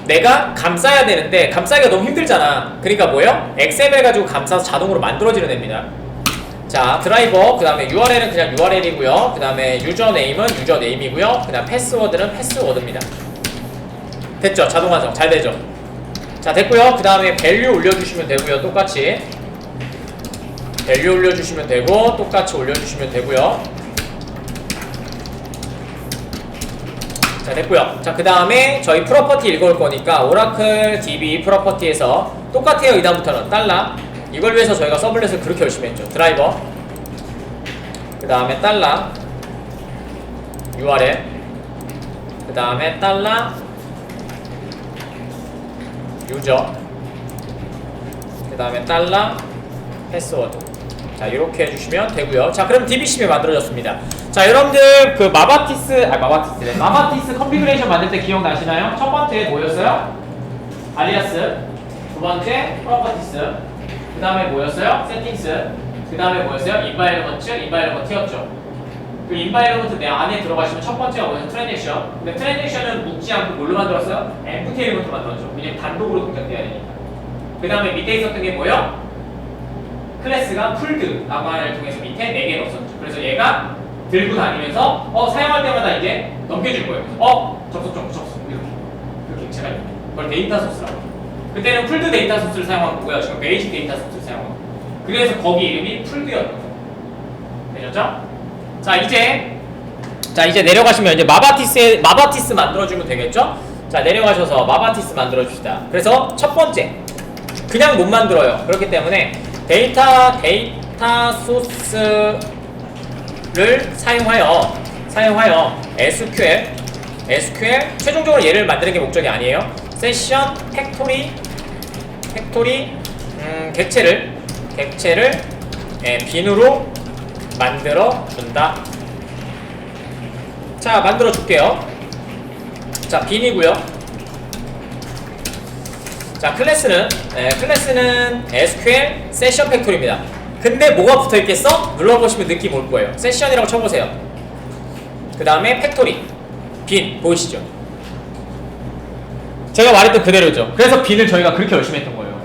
Speaker 1: 내가 감싸야 되는데 감싸기가 너무 힘들잖아. 그러니까 뭐예요? XML 가지고 감싸서 자동으로 만들어지는 애입니다. 자, 드라이버, 그 다음에 URL은 그냥 URL이고요. 그 다음에 유저네임은 유저네임이고요. 그 다음 패스워드는 패스워드입니다. 됐죠? 자동 완성 잘 되죠? 자, 됐고요. 그 다음에 밸류 올려주시면 되고요. 똑같이 밸류 올려주시면 되고 똑같이 올려주시면 되고요. 자, 됐고요. 자, 그 다음에 저희 프로퍼티 읽어올 거니까 오라클 DB 프로퍼티에서 똑같아요. 이 다음부터는 달러. 이걸 위해서 저희가 서블렛을 그렇게 열심히 했죠. 드라이버, 그 다음에 달러 URL, 그 다음에 달러 유저, 그 다음에 달러 패스워드. 자, 이렇게 해주시면 되고요. 자, 그럼 DBCP 만들어졌습니다. 자, 여러분들 그 마바티스 컨피그레이션 만들 때 기억나시나요? 첫 번째 뭐였어요? 알리아스. 두 번째 프로퍼티스. 그 다음에 뭐였어요? 세팅스. 그 다음에 뭐였어요? 인바이러먼트였죠. 그 인바이러먼트 내 안에 들어가시면 첫 번째가 뭐였어요? 트랜잭션. 근데 트랜잭션은 묶지 않고 뭘로 만들었어요? empty 에리먼트로 만들었죠. 왜냐면 단독으로 동작돼야 되니까. 그 다음에 밑에 있었던 게 뭐예요? 클래스가 풀드 라마를 통해서 밑에 4개 넣었었죠. 그래서 얘가 들고 다니면서 사용할 때마다 이제 넘겨줄 거예요. 접속 이렇게 객체가 있는 그걸 데이터 소스라고. 그때는 풀드 데이터 소스를 사용한 거고요. 지금 베이직 데이터 소스를 사용한 거예요. 그래서 거기 이름이 풀드였던 거예요. 되셨죠? 자 이제 내려가시면 이제 마바티스 만들어주면 되겠죠? 자 내려가셔서 마바티스 만들어줍시다. 그래서 첫 번째 그냥 못 만들어요. 그렇기 때문에 데이터 소스를 사용하여 SQL 최종적으로 얘를 만드는 게 목적이 아니에요. 세션 팩토리 객체를 빈으로 만들어 준다. 자 만들어 줄게요. 자 빈이고요. 자 클래스는 SQL 세션 팩토리입니다. 근데 뭐가 붙어 있겠어? 눌러보시면 느낌 올 거예요. 세션이라고 쳐보세요. 그 다음에 팩토리 빈 보이시죠? 제가 말했던 그대로죠. 그래서 빈을 저희가 그렇게 열심히 했던 거예요.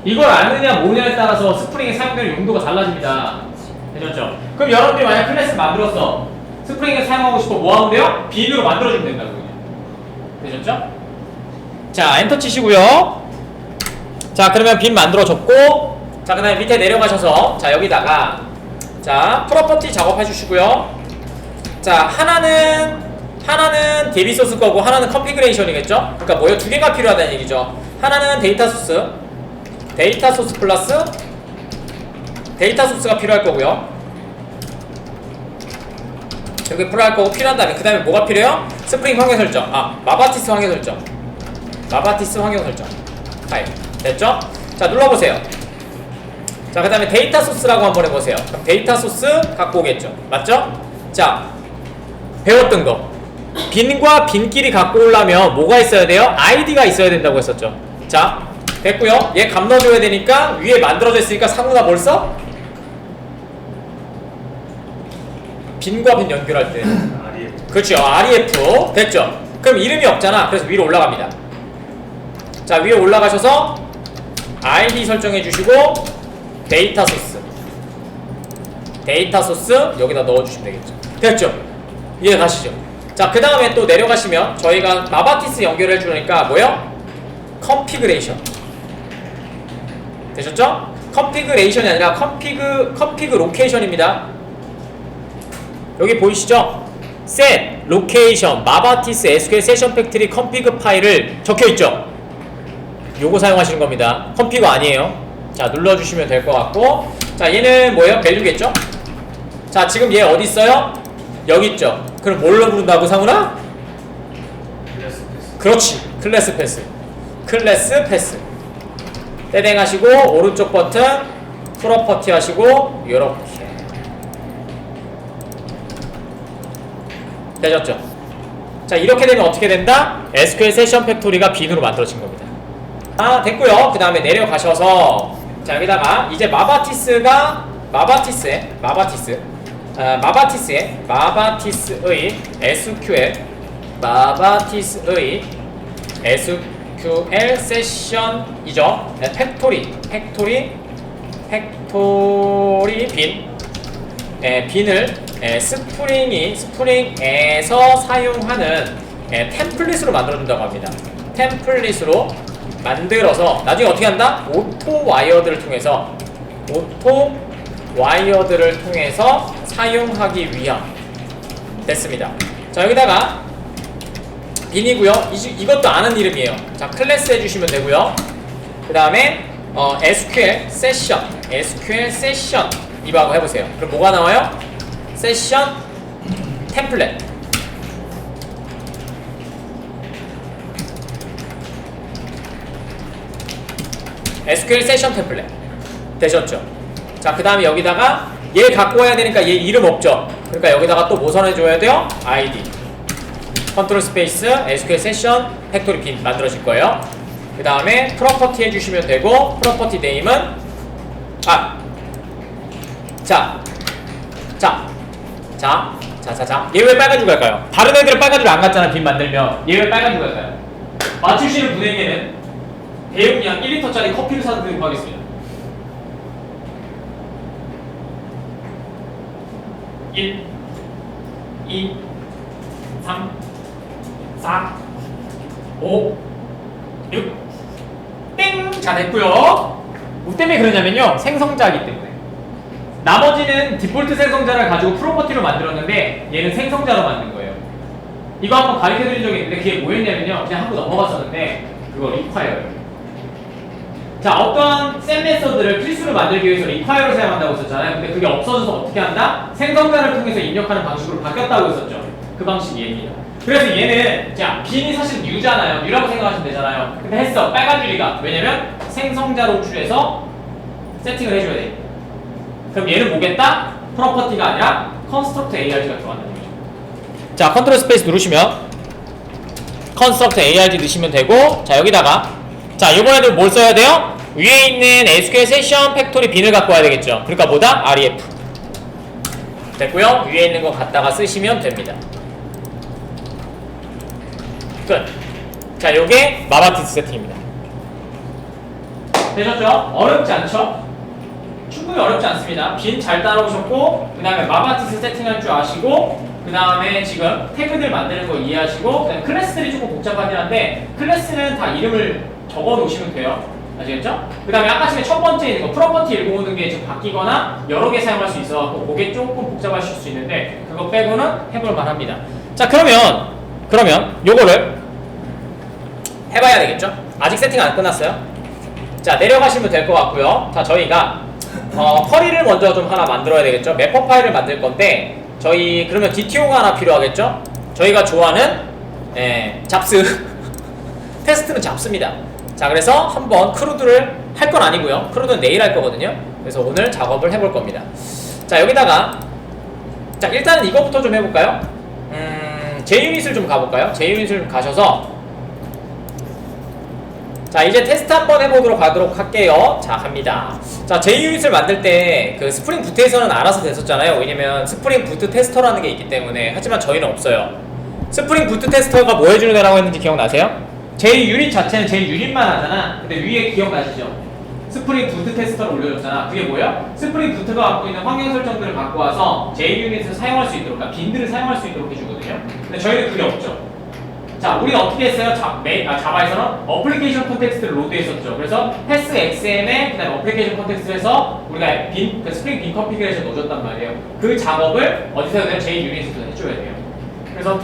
Speaker 1: 이걸 아느냐 모르냐에 따라서 스프링에 사용되는 용도가 달라집니다. 되셨죠? 그럼 여러분들이 만약 클래스 만들었어. 스프링에 사용하고 싶어 뭐 하면 돼요? 빈으로 만들어주면 된다고요. 되셨죠? 자 엔터 치시고요. 자 그러면 빈 만들어줬고, 자 그 다음에 밑에 내려가셔서 자 여기다가 자 프로퍼티 작업해 주시고요. 자 하나는 DB 소스 거고 하나는 컨피그레이션이겠죠? 그러니까 뭐예요? 두 개가 필요하다는 얘기죠. 하나는 데이터 소스 플러스 데이터 소스가 필요할 거고요. 여기 필요할 거고 필요한 다음에 그 다음에 뭐가 필요해요? 스프링 환경 설정, 마바티스 환경 설정 파일 됐죠? 자 눌러보세요. 자 그 다음에 데이터 소스라고 한번 해보세요. 그럼 데이터 소스 갖고 오겠죠? 맞죠? 자 배웠던 거 빈과 빈끼리 갖고 오려면 뭐가 있어야 돼요? 아이디가 있어야 된다고 했었죠. 자 됐고요. 얘 값 넣어줘야 되니까 위에 만들어져 있으니까 상우가 뭘 써? 빈과 빈 연결할 때 그렇죠. REF 됐죠. 그럼 이름이 없잖아. 그래서 위로 올라갑니다. 자 위에 올라가셔서 ID 설정해 주시고 데이터 소스 여기다 넣어주시면 되겠죠. 됐죠? 이해 가시죠? 자 그 다음에 또 내려가시면 저희가 마바티스 연결해 주니까 뭐요? 컨피그레이션 되셨죠? 컨피그레이션이 아니라 컨피그 로케이션입니다. 여기 보이시죠? set location 마바티스 SQL 세션 팩토리 컨피그 파일을 적혀있죠? 요거 사용하시는 겁니다. 컨피그 아니에요. 자 눌러주시면 될 것 같고, 자 얘는 뭐예요? 밸류겠죠? 자 지금 얘 어디 있어요? 여기 있죠? 그럼 뭘로 부른다고 상훈아? 그렇지, 클래스 패스 떼댕 하시고 오른쪽 버튼 프로퍼티 하시고 요렇게 되셨죠? 자 이렇게 되면 어떻게 된다? SQL 세션 팩토리가 빈으로 만들어진 겁니다. 됐고요. 그 다음에 내려가셔서 자 여기다가 이제 마바티스의 SQL 세션이죠. 팩토리 빈을 스프링에서 사용하는 템플릿으로 만들어준다고 합니다. 템플릿으로 만들어서 나중에 어떻게 한다? 오토 와이어드를 통해서 사용하기 위함 됐습니다. 자 여기다가 빈이고요. 이것도 아는 이름이에요. 자 클래스 해주시면 되고요. 그 다음에 SQL 세션 이거하고 해보세요. 그럼 뭐가 나와요? 세션 템플릿 SQL 세션 템플릿 되셨죠? 자 그 다음에 여기다가 얘 갖고 와야 되니까 얘 이름 없죠? 그러니까 여기다가 또 뭐 선해줘야 돼요? ID 컨트롤 스페이스 SQL 세션 팩토리 빈 만들어질 거예요. 그 다음에 프로퍼티 해주시면 되고, 프로퍼티 네임은 얘 왜 빨간 줄 갈까요? 다른 애들은 빨간 줄 안 갔잖아. 빈 만들면 얘 왜 빨간 줄 갈까요? 맞추시는 분에게는 대용량 1리터짜리 커피를 사드리도록 하겠습니다. 1 2 3 4 5 6 자, 됐고요. 뭐 때문에 그러냐면요, 생성자이기 때문에. 나머지는 디폴트 생성자를 가지고 프로퍼티로 만들었는데 얘는 생성자로 만든 거예요. 이거 한번 가르쳐 드린 적이 있는데 그게 뭐였냐면요, 그냥 한번 넘어갔었는데 그거 require예요. 자, 어떤 셈 메서드를 필수로 만들기 위해서 require를 사용한다고 했었잖아요. 근데 그게 없어져서 어떻게 한다? 생성자를 통해서 입력하는 방식으로 바뀌었다고 했었죠. 그 방식이 얘입니다. 그래서 얘는 자, 빈이 사실 new잖아요. new라고 생각하시면 되잖아요. 근데 했어, 빨간 줄이가. 왜냐면 생성자로 추해서 세팅을 해줘야 돼. 그럼 얘는 뭐겠다? 프로퍼티가 아니라 construct ARG가 들어간다는 거죠. 자, 컨트롤 스페이스 누르시면 construct ARG 넣으시면 되고, 자, 여기다가 자, 이번에도 뭘 써야 돼요? 위에 있는 SQL 세션 팩토리 빈을 갖고 와야 되겠죠. 그러니까 뭐다? REF. 됐고요. 위에 있는 거 갖다가 쓰시면 됩니다. 끝. 자, 요게 마바티스 세팅입니다. 되셨죠? 어렵지 않죠? 충분히 어렵지 않습니다. 빈 잘 따라오셨고, 그 다음에 마바티스 세팅할 줄 아시고, 그 다음에 지금 태그들 만드는 거 이해하시고, 그 다음에 클래스들이 조금 복잡하긴 한데 클래스는 다 이름을 적어 놓으시면 돼요. 아시겠죠? 그 다음에 아까 전에 첫 번째 있는 거 프로퍼티 읽어오는 게 지금 바뀌거나 여러 개 사용할 수 있어서 그게 조금 복잡하실 수 있는데 그거 빼고는 해볼 만합니다. 자, 그러면 요거를 해봐야 되겠죠? 아직 세팅 안 끝났어요. 자, 내려가시면 될 것 같고요. 자, 저희가 쿼리를 먼저 좀 하나 만들어야 되겠죠? 맵퍼 파일을 만들 건데 저희 그러면 DTO가 하나 필요하겠죠? 저희가 좋아하는 잡스 테스트는 잡습니다. 자, 그래서 한번 크루드를 할 건 아니고요. 크루드는 내일 할 거거든요. 그래서 오늘 작업을 해볼 겁니다. 자, 여기다가 자, 일단은 이거부터 좀 해볼까요? JUnit을 좀 가볼까요? JUnit을 좀 가셔서 자, 이제 테스트 한번 해보도록 하도록 할게요. 자, 갑니다. 자, JUnit을 만들 때 그 스프링 부트에서는 알아서 됐었잖아요. 왜냐면 스프링 부트 테스터라는 게 있기 때문에. 하지만 저희는 없어요. 스프링 부트 테스터가 뭐 해주는 애라고 했는지 기억나세요? JUnit 자체는 JUnit만 하잖아. 근데 위에 기억나시죠? 스프링 부트 테스터를 올려줬잖아. 그게 뭐야? 스프링 부트가 갖고 있는 환경 설정들을 갖고 와서 JUnit을 사용할 수 있도록, 그러니까 빈들을 사용할 수 있도록 해주거든요. 근데 저희는 그게 없죠. 자, 우리는 어떻게 했어요? 자바에서는 어플리케이션 컨텍스트를 로드했었죠. 그래서 패스 XM에 그다음에 어플리케이션 컨텍스트에서 우리가 그 스프링 빈 컨피그레이션 넣어줬단 말이에요. 그 작업을 어디서 해야 돼요? JUnit에서 해줘야 돼요. 그래서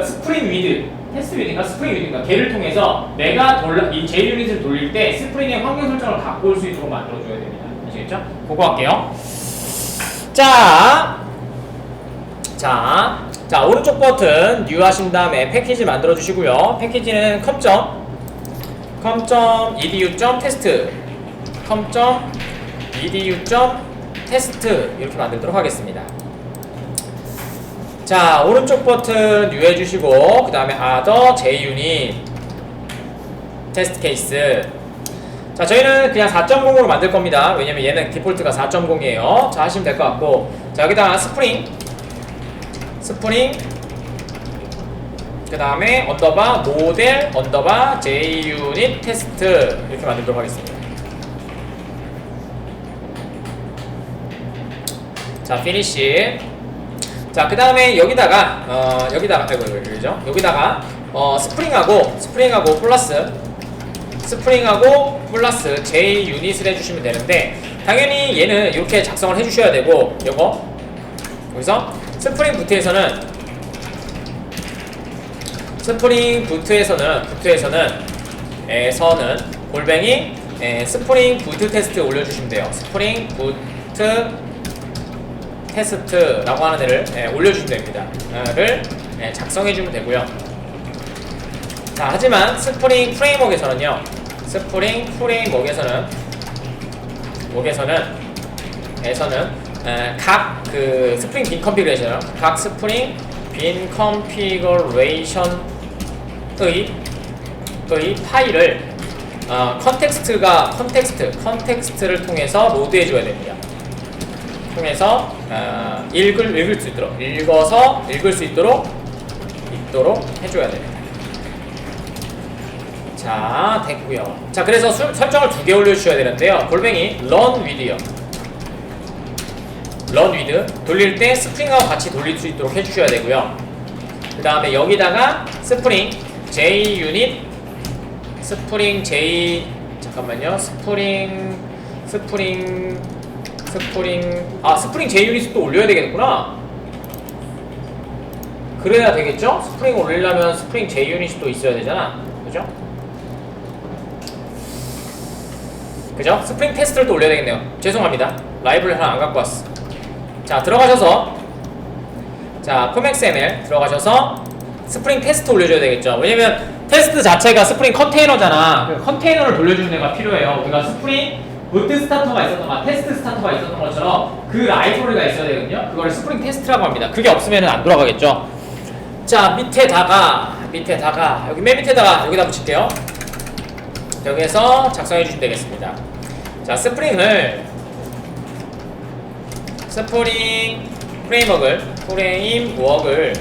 Speaker 1: 스프링 위드인가 스프링 위드인가 걔를 통해서 내가 이 JUnit을 돌릴 때 스프링의 환경 설정을 갖고 올 수 있도록 만들어줘야 됩니다. 아시겠죠? 그거 할게요. 자, 오른쪽 버튼 new 하신 다음에 패키지 만들어 주시고요. 패키지는 com.edu.test com.edu.test 이렇게 만들도록 하겠습니다. 자, 오른쪽 버튼 new 해주시고 그 다음에 other JUnit 테스트 케이스. 자, 저희는 그냥 4.0으로 만들 겁니다. 왜냐면 얘는 디폴트가 4.0이에요. 자, 하시면 될 것 같고, 자, 여기다가 스프링 그 다음에 언더바 모델 언더바 JUnit 테스트 이렇게 만들도록 하겠습니다. 자, 피니시. 자, 그 다음에 여기다가 스프링하고 플러스 JUnit을 해주시면 되는데, 당연히 얘는 이렇게 작성을 해주셔야 되고, 요거 여기서 스프링 부트에서는 골뱅이 스프링 부트 테스트 올려주시면 돼요. 스프링 부트 테스트라고 하는 애를 올려주시면 됩니다. 를 작성해주면 되고요. 자, 하지만 스프링 프레임워크에서는 각 그 스프링 빈 컨피그레이션, 각 스프링 빈 컨피그레이션의 파일을 컨텍스트를 통해서 로드해줘야 됩니다. 통해서 읽을 수 있도록, 읽을 수 있도록 해줘야 됩니다. 자, 됐고요. 자, 그래서 설정을 2개 올려주셔야 되는데요. 골뱅이 run with 돌릴 때 스프링하고 같이 돌릴 수 있도록 해주셔야 되고요. 그 다음에 여기다가 스프링 JUnit 스프링 J 잠깐만요. 스프링 J 유닛을 또 올려야 되겠구나. 그래야 되겠죠? 스프링 올리려면 스프링 J 유닛이 또 있어야 되잖아. 그죠? 그죠? 스프링 테스트를 또 올려야 되겠네요. 죄송합니다. 라이브를 하나 안 갖고 왔어. 자, 들어가셔서 자, 폼XML 들어가셔서 스프링 테스트 올려줘야 되겠죠. 왜냐면 테스트 자체가 스프링 컨테이너잖아. 그 컨테이너를 돌려주는 애가 필요해요. 우리가 스프링 부트 스타터가 있었던 테스트 스타터가 있었던 것처럼 그 라이브러리가 있어야 되거든요. 그걸 스프링 테스트라고 합니다. 그게 없으면 안 돌아가겠죠. 자, 밑에다가 여기 맨 밑에다가 여기다 붙일게요. 여기에서 작성해 주시면 되겠습니다. 자, 스프링 프레임워크를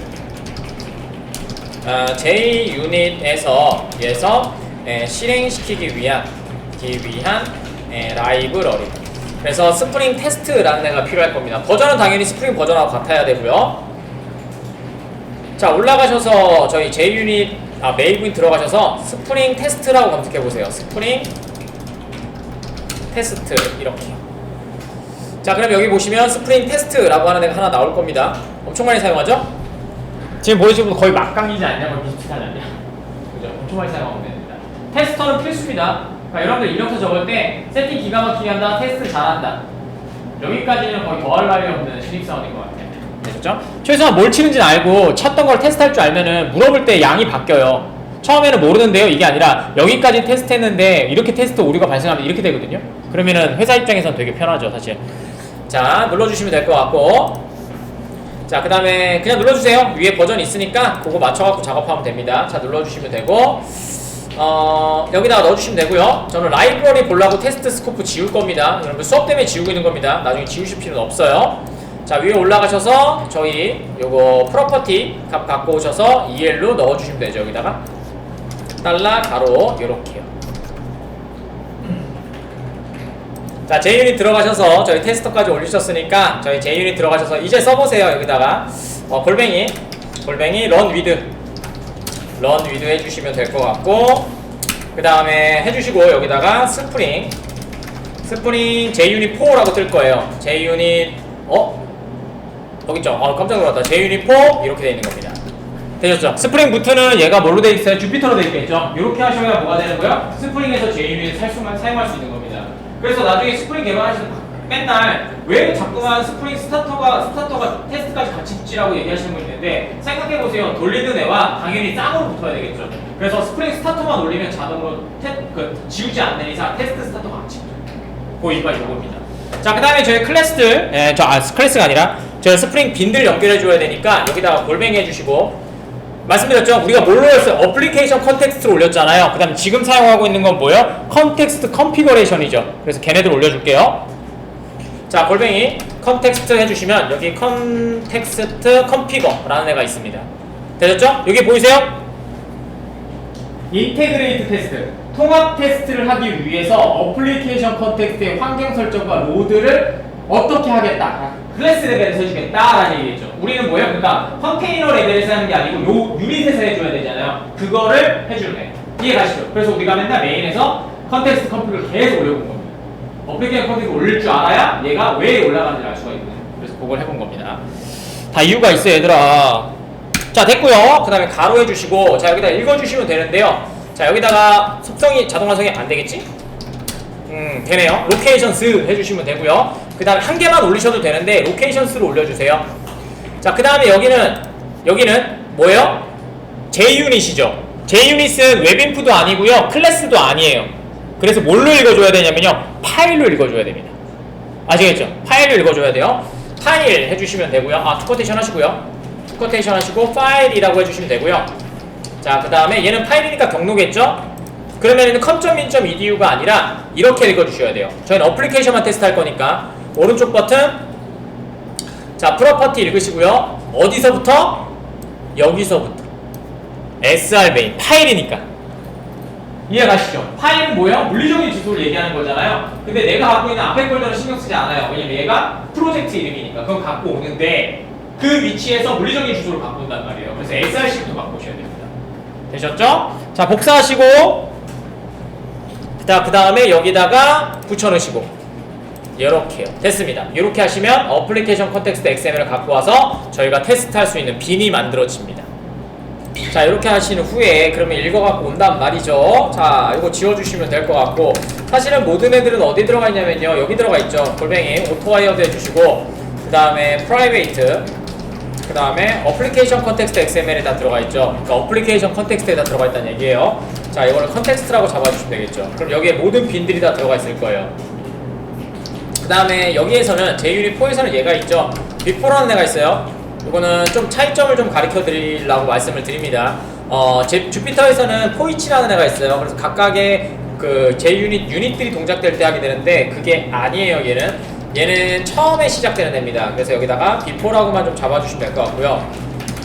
Speaker 1: JUnit에서 실행시키기 위한 라이브러리. 그래서 스프링 테스트라는 애가 필요할 겁니다. 버전은 당연히 스프링 버전하고 같아야 되고요. 자, 올라가셔서 저희 JUnit 메이브인 들어가셔서 스프링 테스트라고 검색해 보세요. 스프링 테스트 이렇게. 자, 그럼 여기 보시면 스프링 테스트라고 하는 애가 하나 나올 겁니다. 엄청 많이 사용하죠? 지금 보여주는 거 거의 막강이지 않냐? 거의 비슷하지 않냐? 그죠? 엄청 많이 사용하면 됩니다. 테스터는 필수입니다. 그러니까 여러분들 이력서 적을 때 세팅 기가 막히게 한다, 테스트 잘한다. 여기까지는 거의 더할 나위 없는 신입사원인 것 같아요. 됐죠? 최소한 뭘 치는지는 알고 쳤던 걸 테스트할 줄 알면은 물어볼 때 양이 바뀌어요. 처음에는 모르는데요, 이게 아니라 여기까지 테스트했는데 이렇게 테스트 오류가 발생하면 이렇게 되거든요. 그러면은 회사 입장에서는 되게 편하죠, 사실. 자, 눌러주시면 될 것 같고, 자, 그 다음에 그냥 눌러주세요. 위에 버전이 있으니까 그거 맞춰갖고 작업하면 됩니다. 자, 눌러주시면 되고, 여기다가 넣어주시면 되고요. 저는 라이브러리 보려고 테스트 스코프 지울 겁니다. 여러분 수업 때문에 지우고 있는 겁니다. 나중에 지우실 필요는 없어요. 자, 위에 올라가셔서 저희 요거 프로퍼티 값 갖고 오셔서 EL로 넣어주시면 되죠. 여기다가 달러 가로 요렇게요. 자, JUnit 들어가셔서 저희 테스터까지 올리셨으니까 저희 JUnit 들어가셔서 이제 써보세요. 여기다가 골뱅이 run with 해주시면 될 것 같고, 그 다음에 해주시고 여기다가 스프링 JUnit 4라고 뜰 거예요. JUnit 여기 있죠? 깜짝 놀랐다. JUnit 4 이렇게 돼 있는 겁니다. 되셨죠? 스프링 부트는 얘가 뭘로 돼 있어요? 주피터로 돼 있겠죠? 이렇게 하셔야 뭐가 되는 거예요? 스프링에서 JUnit 사용할 수 있는 겁니다. 그래서 나중에 스프링 개발하시는 맨날 왜 자꾸만 스프링 스타터가 테스트까지 같이 붙이라고 얘기하시는 분이 있는데, 생각해보세요. 돌리는 애와 당연히 짱으로 붙어야 되겠죠. 그래서 스프링 스타터만 올리면 자동으로 지우지 않는 이상 테스트 스타터가 같이 붙어요. 그 이유가 이겁니다. 자, 그 다음에 저희 클래스들, 클래스가 아니라 저희 스프링 빈들 연결해줘야 되니까 여기다가 골뱅이 해주시고, 말씀드렸죠? 우리가 뭘로 했어요? 어플리케이션 컨텍스트로 올렸잖아요. 그 다음에 지금 사용하고 있는 건 뭐예요? 컨텍스트 컨피거레이션이죠. 그래서 걔네들 올려줄게요. 자, 골뱅이 컨텍스트 해주시면 여기 컨텍스트 컨피거라는 애가 있습니다. 되셨죠? 여기 보이세요? 인테그레이트 테스트, 통합 테스트를 하기 위해서 어플리케이션 컨텍스트의 환경 설정과 로드를 어떻게 하겠다, 클래스 레벨에서 해주겠다라는 얘기겠죠. 우리는 뭐예요? 그러니까 컨테이너 레벨에서 하는 게 아니고 요 유닛에서 해줘야 되잖아요. 그거를 해주는 애. 이해 가시죠? 그래서 우리가 맨날 메인에서 컨텍스트 컨피그를 계속 올려본 겁니다. 어플리케이션 컨피그 올릴 줄 알아야 얘가 왜 올라가는지 알 수가 있거든요. 그래서 그걸 해본 겁니다. 다 이유가 있어요, 얘들아. 자, 됐고요. 그 다음에 가로 해주시고, 자, 여기다 읽어주시면 되는데요. 자, 여기다가 자동 완성이 안 되겠지? 되네요. 로케이션스 해주시면 되고요. 그 다음에 한 개만 올리셔도 되는데 로케이션스로 올려주세요. 자, 그 다음에 여기는 뭐예요? JUnit이죠. JUnit은 웹인프도 아니고요, 클래스도 아니에요. 그래서 뭘로 읽어줘야 되냐면요, 파일로 읽어줘야 됩니다. 아시겠죠? 파일로 읽어줘야 돼요. 파일 해주시면 되고요. 투코테이션 하시고요. 투코테이션 하시고 파일이라고 해주시면 되고요. 자, 그 다음에 얘는 파일이니까 경로겠죠? 그러면 com.min.edu가 아니라 이렇게 읽어주셔야 돼요. 저희는 어플리케이션만 테스트할 거니까 오른쪽 버튼, 자, 프로퍼티 읽으시고요. 어디서부터? 여기서부터. SR 메인, 파일이니까. 이해가시죠? 파일은 뭐예요? 물리적인 주소를 얘기하는 거잖아요. 근데 내가 갖고 있는 앞에 폴더는 신경 쓰지 않아요. 왜냐면 얘가 프로젝트 이름이니까 그건 갖고 오는데 그 위치에서 물리적인 주소를 갖고 온단 말이에요. 그래서 SRC부터 갖고 오셔야 됩니다. 되셨죠? 자, 복사하시고 그 다음에 여기다가 붙여넣으시고 이렇게요. 됐습니다. 이렇게 하시면 어플리케이션 컨텍스트 XML을 갖고 와서 저희가 테스트할 수 있는 빈이 만들어집니다. 자, 이렇게 하신 후에 그러면 읽어갖고 온단 말이죠. 자, 이거 지워주시면 될 것 같고, 사실은 모든 애들은 어디 들어가 있냐면요, 여기 들어가 있죠. 골뱅이 오토와이어드 해주시고, 그 다음에 프라이베이트, 그 다음에 어플리케이션 컨텍스트 XML에 다 들어가 있죠. 그러니까 어플리케이션 컨텍스트에 다 들어가 있다는 얘기예요. 자, 이거를 컨텍스트라고 잡아주시면 되겠죠. 그럼 여기에 모든 빈들이 다 들어가 있을 거예요. 그 다음에 여기에서는 JUnit4에서는 얘가 있죠. before라는 애가 있어요. 이거는 좀 차이점을 좀 가르쳐 드리려고 말씀을 드립니다. 주피터에서는 포이치라는 애가 있어요. 그래서 각각의 그 JUnit 유닛들이 동작될 때 하게 되는데, 그게 아니에요. 얘는 처음에 시작되는 애입니다. 그래서 여기다가 before라고만 좀 잡아주시면 될 것 같고요.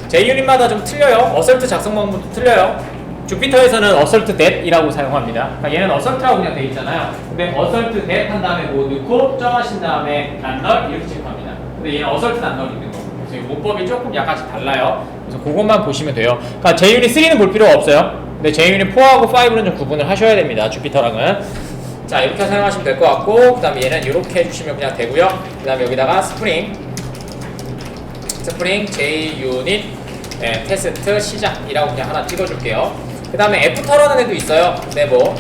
Speaker 1: JUnit마다 좀 틀려요. 어설트 작성 방법도 틀려요. 주피터에서는 어설트 that이라고 사용합니다. 그러니까 얘는 어설트라고 그냥 돼 있잖아요. 근데 어설트 that 한 다음에 뭐 넣고 점하신 다음에 난널 이렇게 체크합니다. 근데 얘는 어설트 난널이 있는 거고, 그래서 문법이 조금 약간씩 달라요. 그래서 그것만 보시면 돼요. 그러니까 JUnit3는 볼 필요가 없어요. 근데 JUnit4하고 5는 좀 구분을 하셔야 됩니다. 주피터랑은. 자, 이렇게 사용하시면 될 것 같고, 그 다음에 얘는 이렇게 해주시면 그냥 되고요. 그 다음에 여기다가 스프링 JUnit 테스트 시작이라고 그냥 하나 찍어줄게요. 그 다음에 애프터라는 애도 있어요. 근데 뭐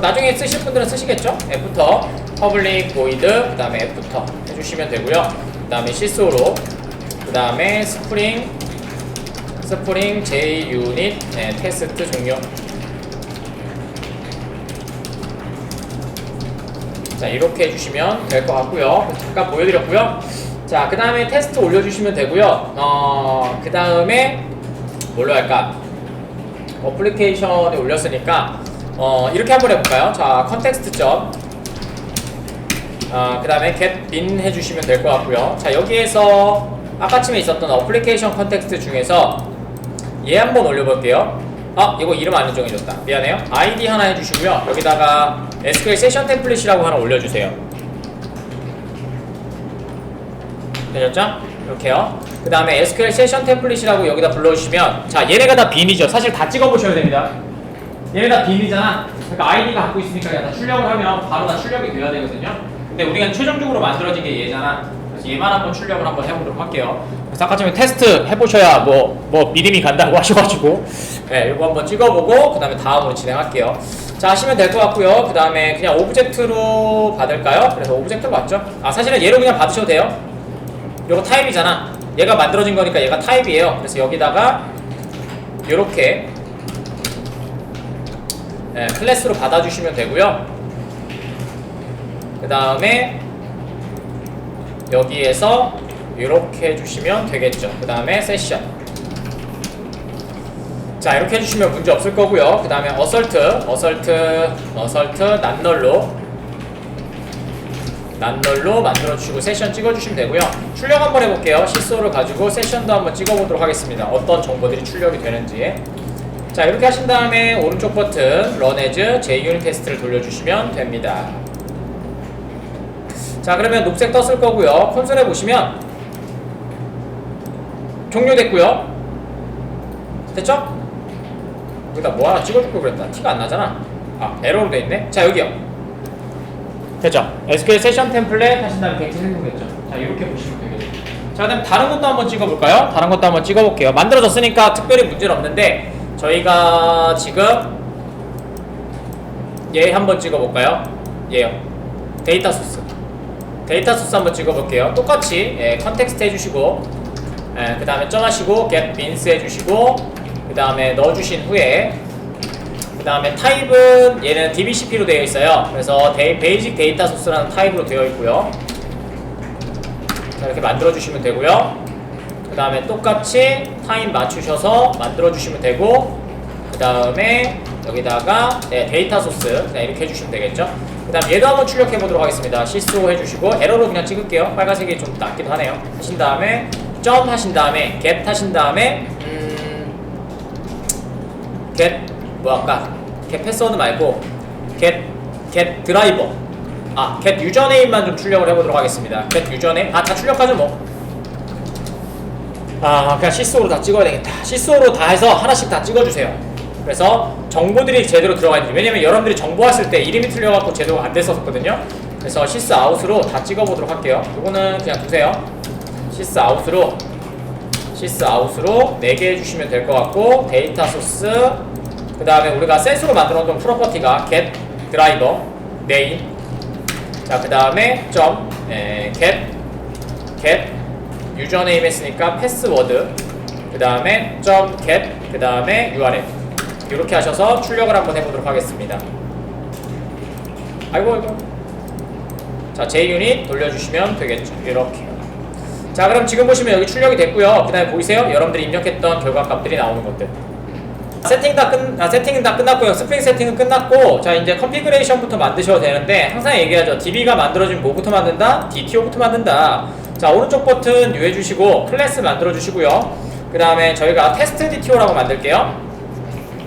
Speaker 1: 나중에 쓰실 분들은 쓰시겠죠? 애프터 public void 그 다음에 애프터 해주시면 되고요. 그 다음에 시소로, 그 다음에 스프링 JUnit 테스트 종료. 자, 이렇게 해주시면 될 것 같고요. 잠깐 보여드렸고요. 자, 그 다음에 테스트 올려주시면 되고요. 그 다음에 뭘로 할까? 어플리케이션에 올렸으니까 이렇게 한번 해볼까요? 자, 컨텍스트 점 그 다음에 get bin 해주시면 될 것 같고요. 자, 여기에서 아까쯤에 있었던 어플리케이션 컨텍스트 중에서 얘 한번 올려볼게요. 이거 이름 안 정해줬다. 미안해요. ID 하나 해주시고요. 여기다가 SQL 세션 템플릿이라고 하나 올려주세요. 되셨죠? 이렇게요. 그 다음에 SQL 세션 템플릿이라고 여기다 불러주시면, 자, 얘네가 다 빈이죠. 사실 다 찍어보셔야 됩니다. 얘네 다 빈이잖아. 그러니까 아이디가 갖고 있으니까 다 출력을 하면 바로 다 출력이 돼야 되거든요. 근데 우리가 최종적으로 만들어진 게 얘잖아. 그래서 얘만 한번 출력을 한번 해보도록 할게요. 그래서 아까 전에 테스트 해보셔야 뭐 믿음이 간다고 하셔가지고, 네, 이거 한번 찍어보고 그 다음에 다음으로 진행할게요. 자, 하시면 될 것 같고요. 그 다음에 그냥 오브젝트로 받을까요? 그래서 오브젝트로 받죠. 사실은 얘로 그냥 받으셔도 돼요. 요거 타입이잖아. 얘가 만들어진 거니까 얘가 타입이에요. 그래서 여기다가 요렇게 클래스로 받아주시면 되고요. 그 다음에 여기에서 이렇게 해주시면 되겠죠. 그 다음에 세션. 자, 이렇게 해주시면 문제 없을 거고요. 그 다음에 어설트 난널로 만들어주시고 세션 찍어주시면 되고요. 출력 한번 해볼게요. 시소를 가지고 세션도 한번 찍어보도록 하겠습니다. 어떤 정보들이 출력이 되는지. 자, 이렇게 하신 다음에 오른쪽 버튼 Run as JUnit 테스트를 돌려주시면 됩니다. 자, 그러면 녹색 떴을 거고요. 콘솔에 보시면 종료됐고요. 됐죠? 여기다 뭐 하나 찍어줄 걸 그랬다. 티가 안 나잖아. 에러로 돼 있네. 자, 여기요. 됐죠? SQL 세션 템플릿 하신 다음에 객체 생성됐죠? 자, 이렇게 보시면 되겠죠. 자, 그 다음 다른 것도 한번 찍어볼까요? 다른 것도 한번 찍어볼게요. 만들어졌으니까 특별히 문제는 없는데, 저희가 지금 얘 한번 찍어볼까요? 얘요. 데이터 소스 한번 찍어볼게요. 똑같이 컨텍스트 해주시고, 그 다음에 점하시고 get bins 해주시고, 그 다음에 넣어주신 후에, 그 다음에 타입은 얘는 DBCP로 되어 있어요. 그래서 베이직 데이터 소스라는 타입으로 되어 있고요. 자, 이렇게 만들어 주시면 되고요. 그 다음에 똑같이 타입 맞추셔서 만들어 주시면 되고, 그 다음에 여기다가 데이터 소스 그냥 이렇게 해주시면 되겠죠. 그 다음 얘도 한번 출력해 보도록 하겠습니다. 시소 해주시고 에러로 그냥 찍을게요. 빨간색이 좀 낫기도 하네요. 하신 다음에 점 하신 다음에 get 하신 다음에 get 뭐 아까 get 패스워드 말고 get 드라이버 get 유저네임만 좀 출력을 해보도록 하겠습니다. get 유저네임 다 출력하죠 뭐. 그냥 시소로 다 찍어야 되겠다. 시소로 다 해서 하나씩 다 찍어주세요. 그래서 정보들이 제대로 들어가 있는지, 왜냐면 여러분들이 정보했을 때 이름이 틀려갖고 제대로 안 됐었거든요. 그래서 시스 아웃으로 다 찍어보도록 할게요. 이거는 그냥 두세요. 시스 아웃으로 4개 해주시면 될 것 같고, 데이터 소스, 그 다음에 우리가 센스로 만들어 놓은 프로퍼티가 get 드라이버 name, 자 그 다음에 get 유저네임 했으니까 패스워드, 그 다음에 get, 그 다음에 URL, 이렇게 하셔서 출력을 한번 해보도록 하겠습니다. 아이고 자 JUnit 돌려주시면 되겠죠. 이렇게. 자 그럼 지금 보시면 여기 출력이 됐고요. 그 다음에 보이세요? 여러분들이 입력했던 결과값들이 나오는 것들. 세팅은 다 끝났고요. 스프링 세팅은 끝났고, 자 이제 컨피그레이션부터 만드셔도 되는데, 항상 얘기하죠. DB가 만들어지면 뭐부터 만든다? DTO부터 만든다. 자 오른쪽 버튼 유해주시고 클래스 만들어주시고요. 그 다음에 저희가 테스트 DTO라고 만들게요.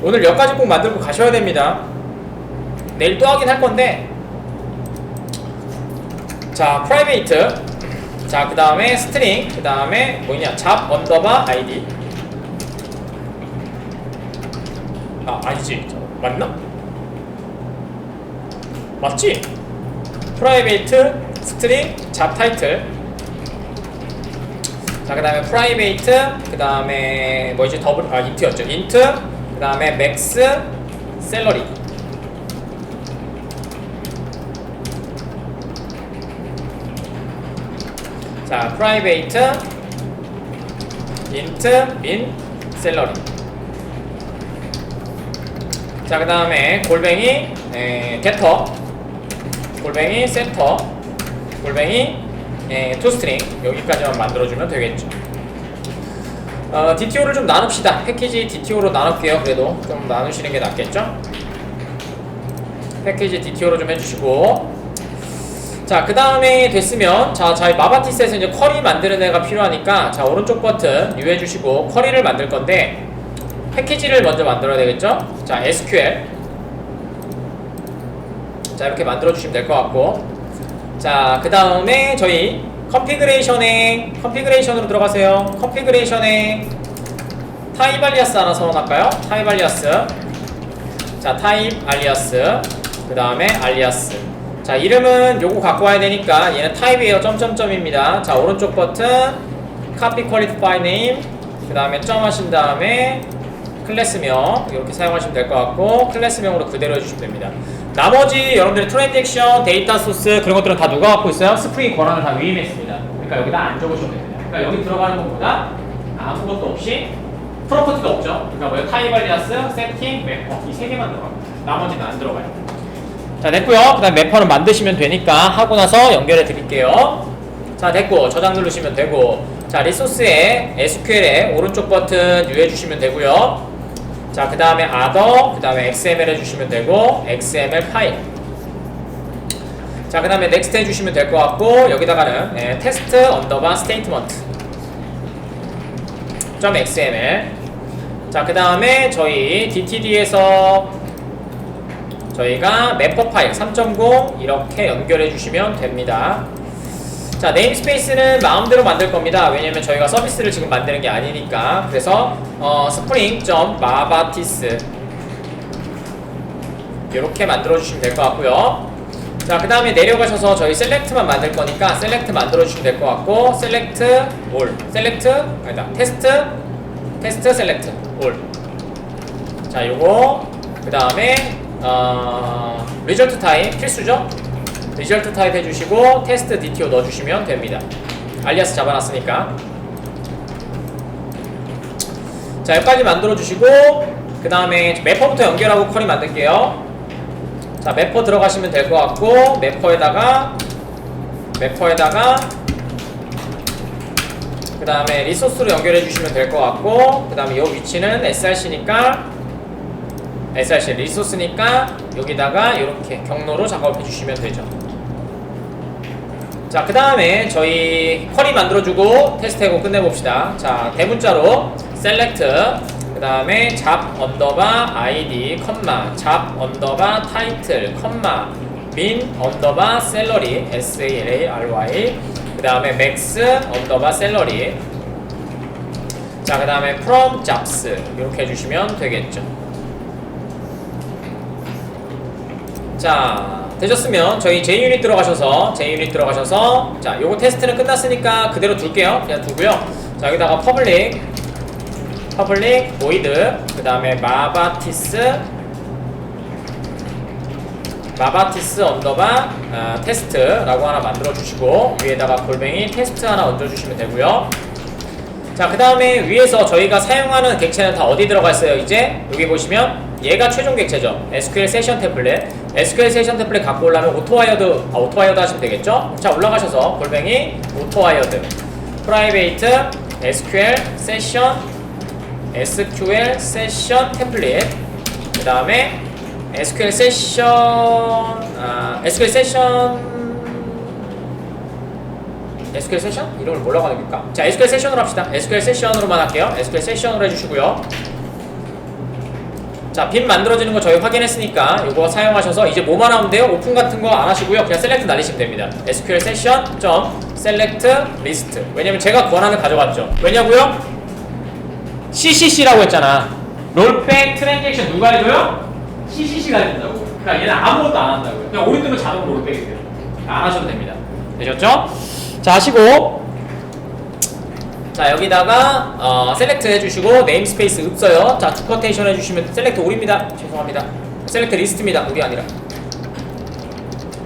Speaker 1: 오늘 여기까지 꼭 만들고 가셔야 됩니다. 내일 또 하긴 할 건데, 자 프라이베이트, 자 그 다음에 스트링, 그 다음에 뭐냐 잡 언더바 ID. 아니지. 맞나? 맞지? 프라이베이트 스트링 잡 타이틀. 자 그 다음에 프라이베이트, 그 다음에 뭐지 인트였죠. 인트, 그 다음에 맥스 셀러리. 자 프라이베이트 인트 민 셀러리. 자 그 다음에 골뱅이 게터, 골뱅이 센터, 골뱅이 토스트링, 여기까지만 만들어주면 되겠죠. DTO를 좀 나눕시다. 패키지 DTO로 나눌게요. 그래도 좀 나누시는 게 낫겠죠. 패키지 DTO로 좀 해주시고, 자 그 다음에 됐으면, 자 저희 마바티스에서 이제 쿼리 만드는 애가 필요하니까, 자 오른쪽 버튼 유해주시고 쿼리를 만들 건데, 패키지를 먼저 만들어야 되겠죠. 자 SQL, 자 이렇게 만들어 주시면 될 것 같고, 자 그 다음에 저희 컨피그레이션으로 들어가세요. 컨피그레이션에 타입 알리아스 하나 선언할까요? 타입 알리아스. 자 타입 알리아스, 그 다음에 알리아스. 자 이름은 요거 갖고 와야 되니까 얘는 타입이에요. 점점점입니다. 자 오른쪽 버튼 copy qualify name, 그 다음에 점 하신 다음에 클래스명 이렇게 사용하시면 될 것 같고, 클래스명으로 그대로 해주시면 됩니다. 나머지 여러분들의 트랜잭션, 데이터 소스 그런 것들은 다 누가 갖고 있어요? 스프링이 권한을 다 위임했습니다. 그러니까 여기다 안 적으셔도 됩니다. 그러니까 여기 들어가는 것보다 아무것도 없이 프로퍼티도 없죠. 그러니까 뭐예요? 타입 알리아스, 세팅, 매퍼 이 세 개만 들어갑니다. 나머지는 안 들어가요. 자 됐고요. 그 다음 매퍼는 만드시면 되니까 하고 나서 연결해 드릴게요. 자 됐고 저장 누르시면 되고, 자 리소스에 SQL에 오른쪽 버튼 유해 주시면 되고요. 자 그 다음에 other, 그 다음에 XML 해주시면 되고, XML 파일. 자 그 다음에 next 해주시면 될 것 같고, 여기다가는 test underbar statement .xml. 자 그 다음에 저희 DTD에서 저희가 매퍼 파일 3.0 이렇게 연결해 주시면 됩니다. 자 네임스페이스는 마음대로 만들 겁니다. 왜냐면 저희가 서비스를 지금 만드는 게 아니니까. 그래서 spring.mabatis 이렇게 만들어 주시면 될 것 같고요. 자 그 다음에 내려가셔서 저희 셀렉트만 만들 거니까 셀렉트 만들어 주시면 될 것 같고, 셀렉트 올, 셀렉트 아니다 테스트 셀렉트 올. 자 요거 그 다음에 리절트 타입 필수죠. 리절트 타입 해주시고 테스트 DTO 넣어주시면 됩니다. 알리아스 잡아놨으니까. 자 여기까지 만들어주시고, 그 다음에 매퍼부터 연결하고 쿼리 만들게요. 자 매퍼 들어가시면 될 것 같고, 매퍼에다가 그 다음에 리소스로 연결해 주시면 될 것 같고, 그 다음에 이 위치는 SRC니까 SRC 리소스니까 여기다가 이렇게 경로로 작업해 주시면 되죠. 자 그 다음에 저희 쿼리 만들어주고 테스트하고 끝내봅시다. 자 대문자로 select, 그 다음에 잡 언더바 id 컴마 잡 언더바 타이틀 컴마 min 언더바 셀러리 SALARY, 그 다음에 max 언더바 셀러리. 자 그 다음에 from jobs 이렇게 해주시면 되겠죠. 자, 되셨으면 저희 JUnit 들어가셔서 자, 요거 테스트는 끝났으니까 그대로 둘게요. 그냥 두고요. 자, 여기다가 퍼블릭 void 그 다음에 마바티스 언더바 테스트라고 하나 만들어 주시고 위에다가 골뱅이 테스트 하나 얹어 주시면 되고요. 자, 그 다음에 위에서 저희가 사용하는 객체는 다 어디 들어가 있어요? 이제 여기 보시면 얘가 최종 객체죠. SQL 세션 템플릿. SQL 세션 template 갖고 오려면 오토와이어드 하시면 되겠죠? 자, 올라가셔서 골뱅이 오토와이어드 프라이베이트 SQL 세션 템플릿 그 다음에 SQL 세션 이름을 뭐라고 하는 걸까? 자, SQL 세션으로 합시다. SQL 세션으로만 할게요. SQL 세션으로 해주시고요. 자, 빈 만들어지는 거 저희 확인했으니까 이거 사용하셔서 이제 뭐만 하면 돼요? 오픈 같은 거 안 하시고요. 그냥 셀렉트 날리시면 됩니다. SQL session.select list. 왜냐면 제가 권한을 가져갔죠. 왜냐고요? CCC라고 했잖아. 롤백 트랜잭션 누가 해줘요? CCC가 해준다고. 그러니까 얘는 아무것도 안 한다고요. 그냥 오리 뜨면 자동으로 롤백이 돼요. 안 하셔도 됩니다. 되셨죠? 자, 하시고 자, 여기다가 셀렉트 해주시고 네임스페이스 없어요. 자, 두커테이션 해주시면 셀렉트 올입니다. 죄송합니다. 셀렉트 리스트입니다. 올이 아니라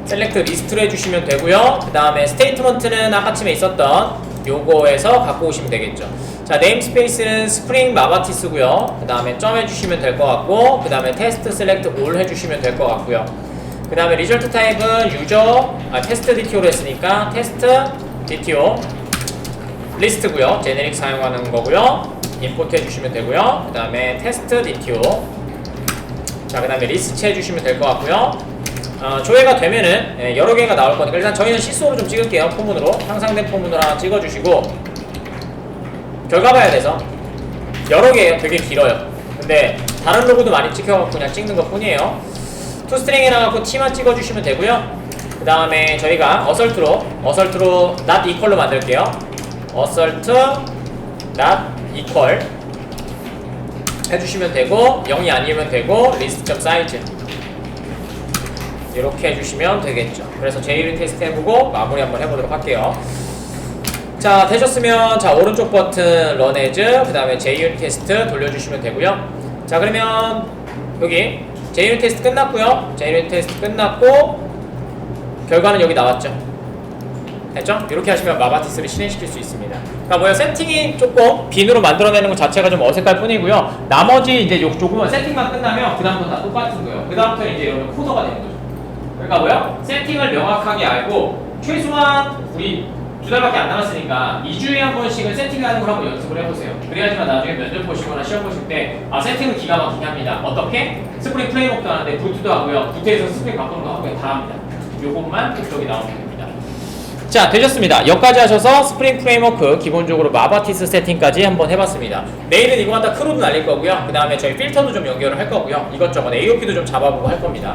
Speaker 1: 셀렉트 리스트로 해주시면 되고요. 그 다음에 스테이트먼트는 아까쯤에 있었던 요거에서 갖고 오시면 되겠죠. 자, 네임스페이스는 스프링 마바티스고요. 그 다음에 점 해주시면 될 것 같고, 그 다음에 테스트 셀렉트 올 해주시면 될 것 같고요. 그 다음에 리절트 타입은 테스트 DTO로 했으니까 테스트 DTO 리스트고요. 제네릭 사용하는 거고요. 임포트 해주시면 되고요. 그 다음에 테스트 DTO. 자, 그 다음에 리스트 해주시면 될 것 같고요. 조회가 되면은 여러 개가 나올 거니까 일단 저희는 시소로 좀 찍을게요. 포문으로 향상된 포문으로 하나 찍어주시고 결과 봐야 돼서 여러 개예요. 되게 길어요. 근데 다른 로고도 많이 찍혀갖고 그냥 찍는 것 뿐이에요. 투스트링 해놔갖고 T만 찍어주시면 되고요. 그 다음에 저희가 어설트로 not equal로 만들게요. assert not equal 해주시면 되고 0이 아니면 되고 list.size 이렇게 해주시면 되겠죠. 그래서 JUnit 테스트 해보고 마무리 한번 해보도록 할게요. 자, 되셨으면 자, 오른쪽 버튼 run as 그 다음에 JUnit 테스트 돌려주시면 되고요. 자, 그러면 여기 JUnit 테스트 끝났고요. JUnit 테스트 끝났고 결과는 여기 나왔죠. 됐죠? 이렇게 하시면 마바티스를 실행시킬 수 있습니다. 그러니까 뭐야, 세팅이 조금 빈으로 만들어내는 것 자체가 좀 어색할 뿐이고요. 나머지 이제 조금만 세팅만 끝나면 그 다음부터 다 똑같은 거예요. 그 다음부터는 이제 여러분 코더가 되는 거죠. 그러니까 뭐야? 세팅을 명확하게 알고 최소한 우리 2달밖에 안 남았으니까 2주에 한 번씩은 세팅하는 걸 한번 연습을 해보세요. 그래야지만 나중에 면접 보시거나 시험 보실 때 세팅은 기가 막히게 합니다. 어떻게? 스프링 프레임워크도 하는데 부트도 하고요. 부트에서 스프링 바꾸는 거 하고요. 다 합니다. 요것만 목적이 나오면 됩니다. 자, 되셨습니다. 여기까지 하셔서 스프링 프레임워크 기본적으로 마바티스 세팅까지 한번 해봤습니다. 내일은 이거 갖다 크루도 날릴 거고요. 그 다음에 저희 필터도 좀 연결을 할 거고요. 이것저것 AOP도 좀 잡아보고 할 겁니다.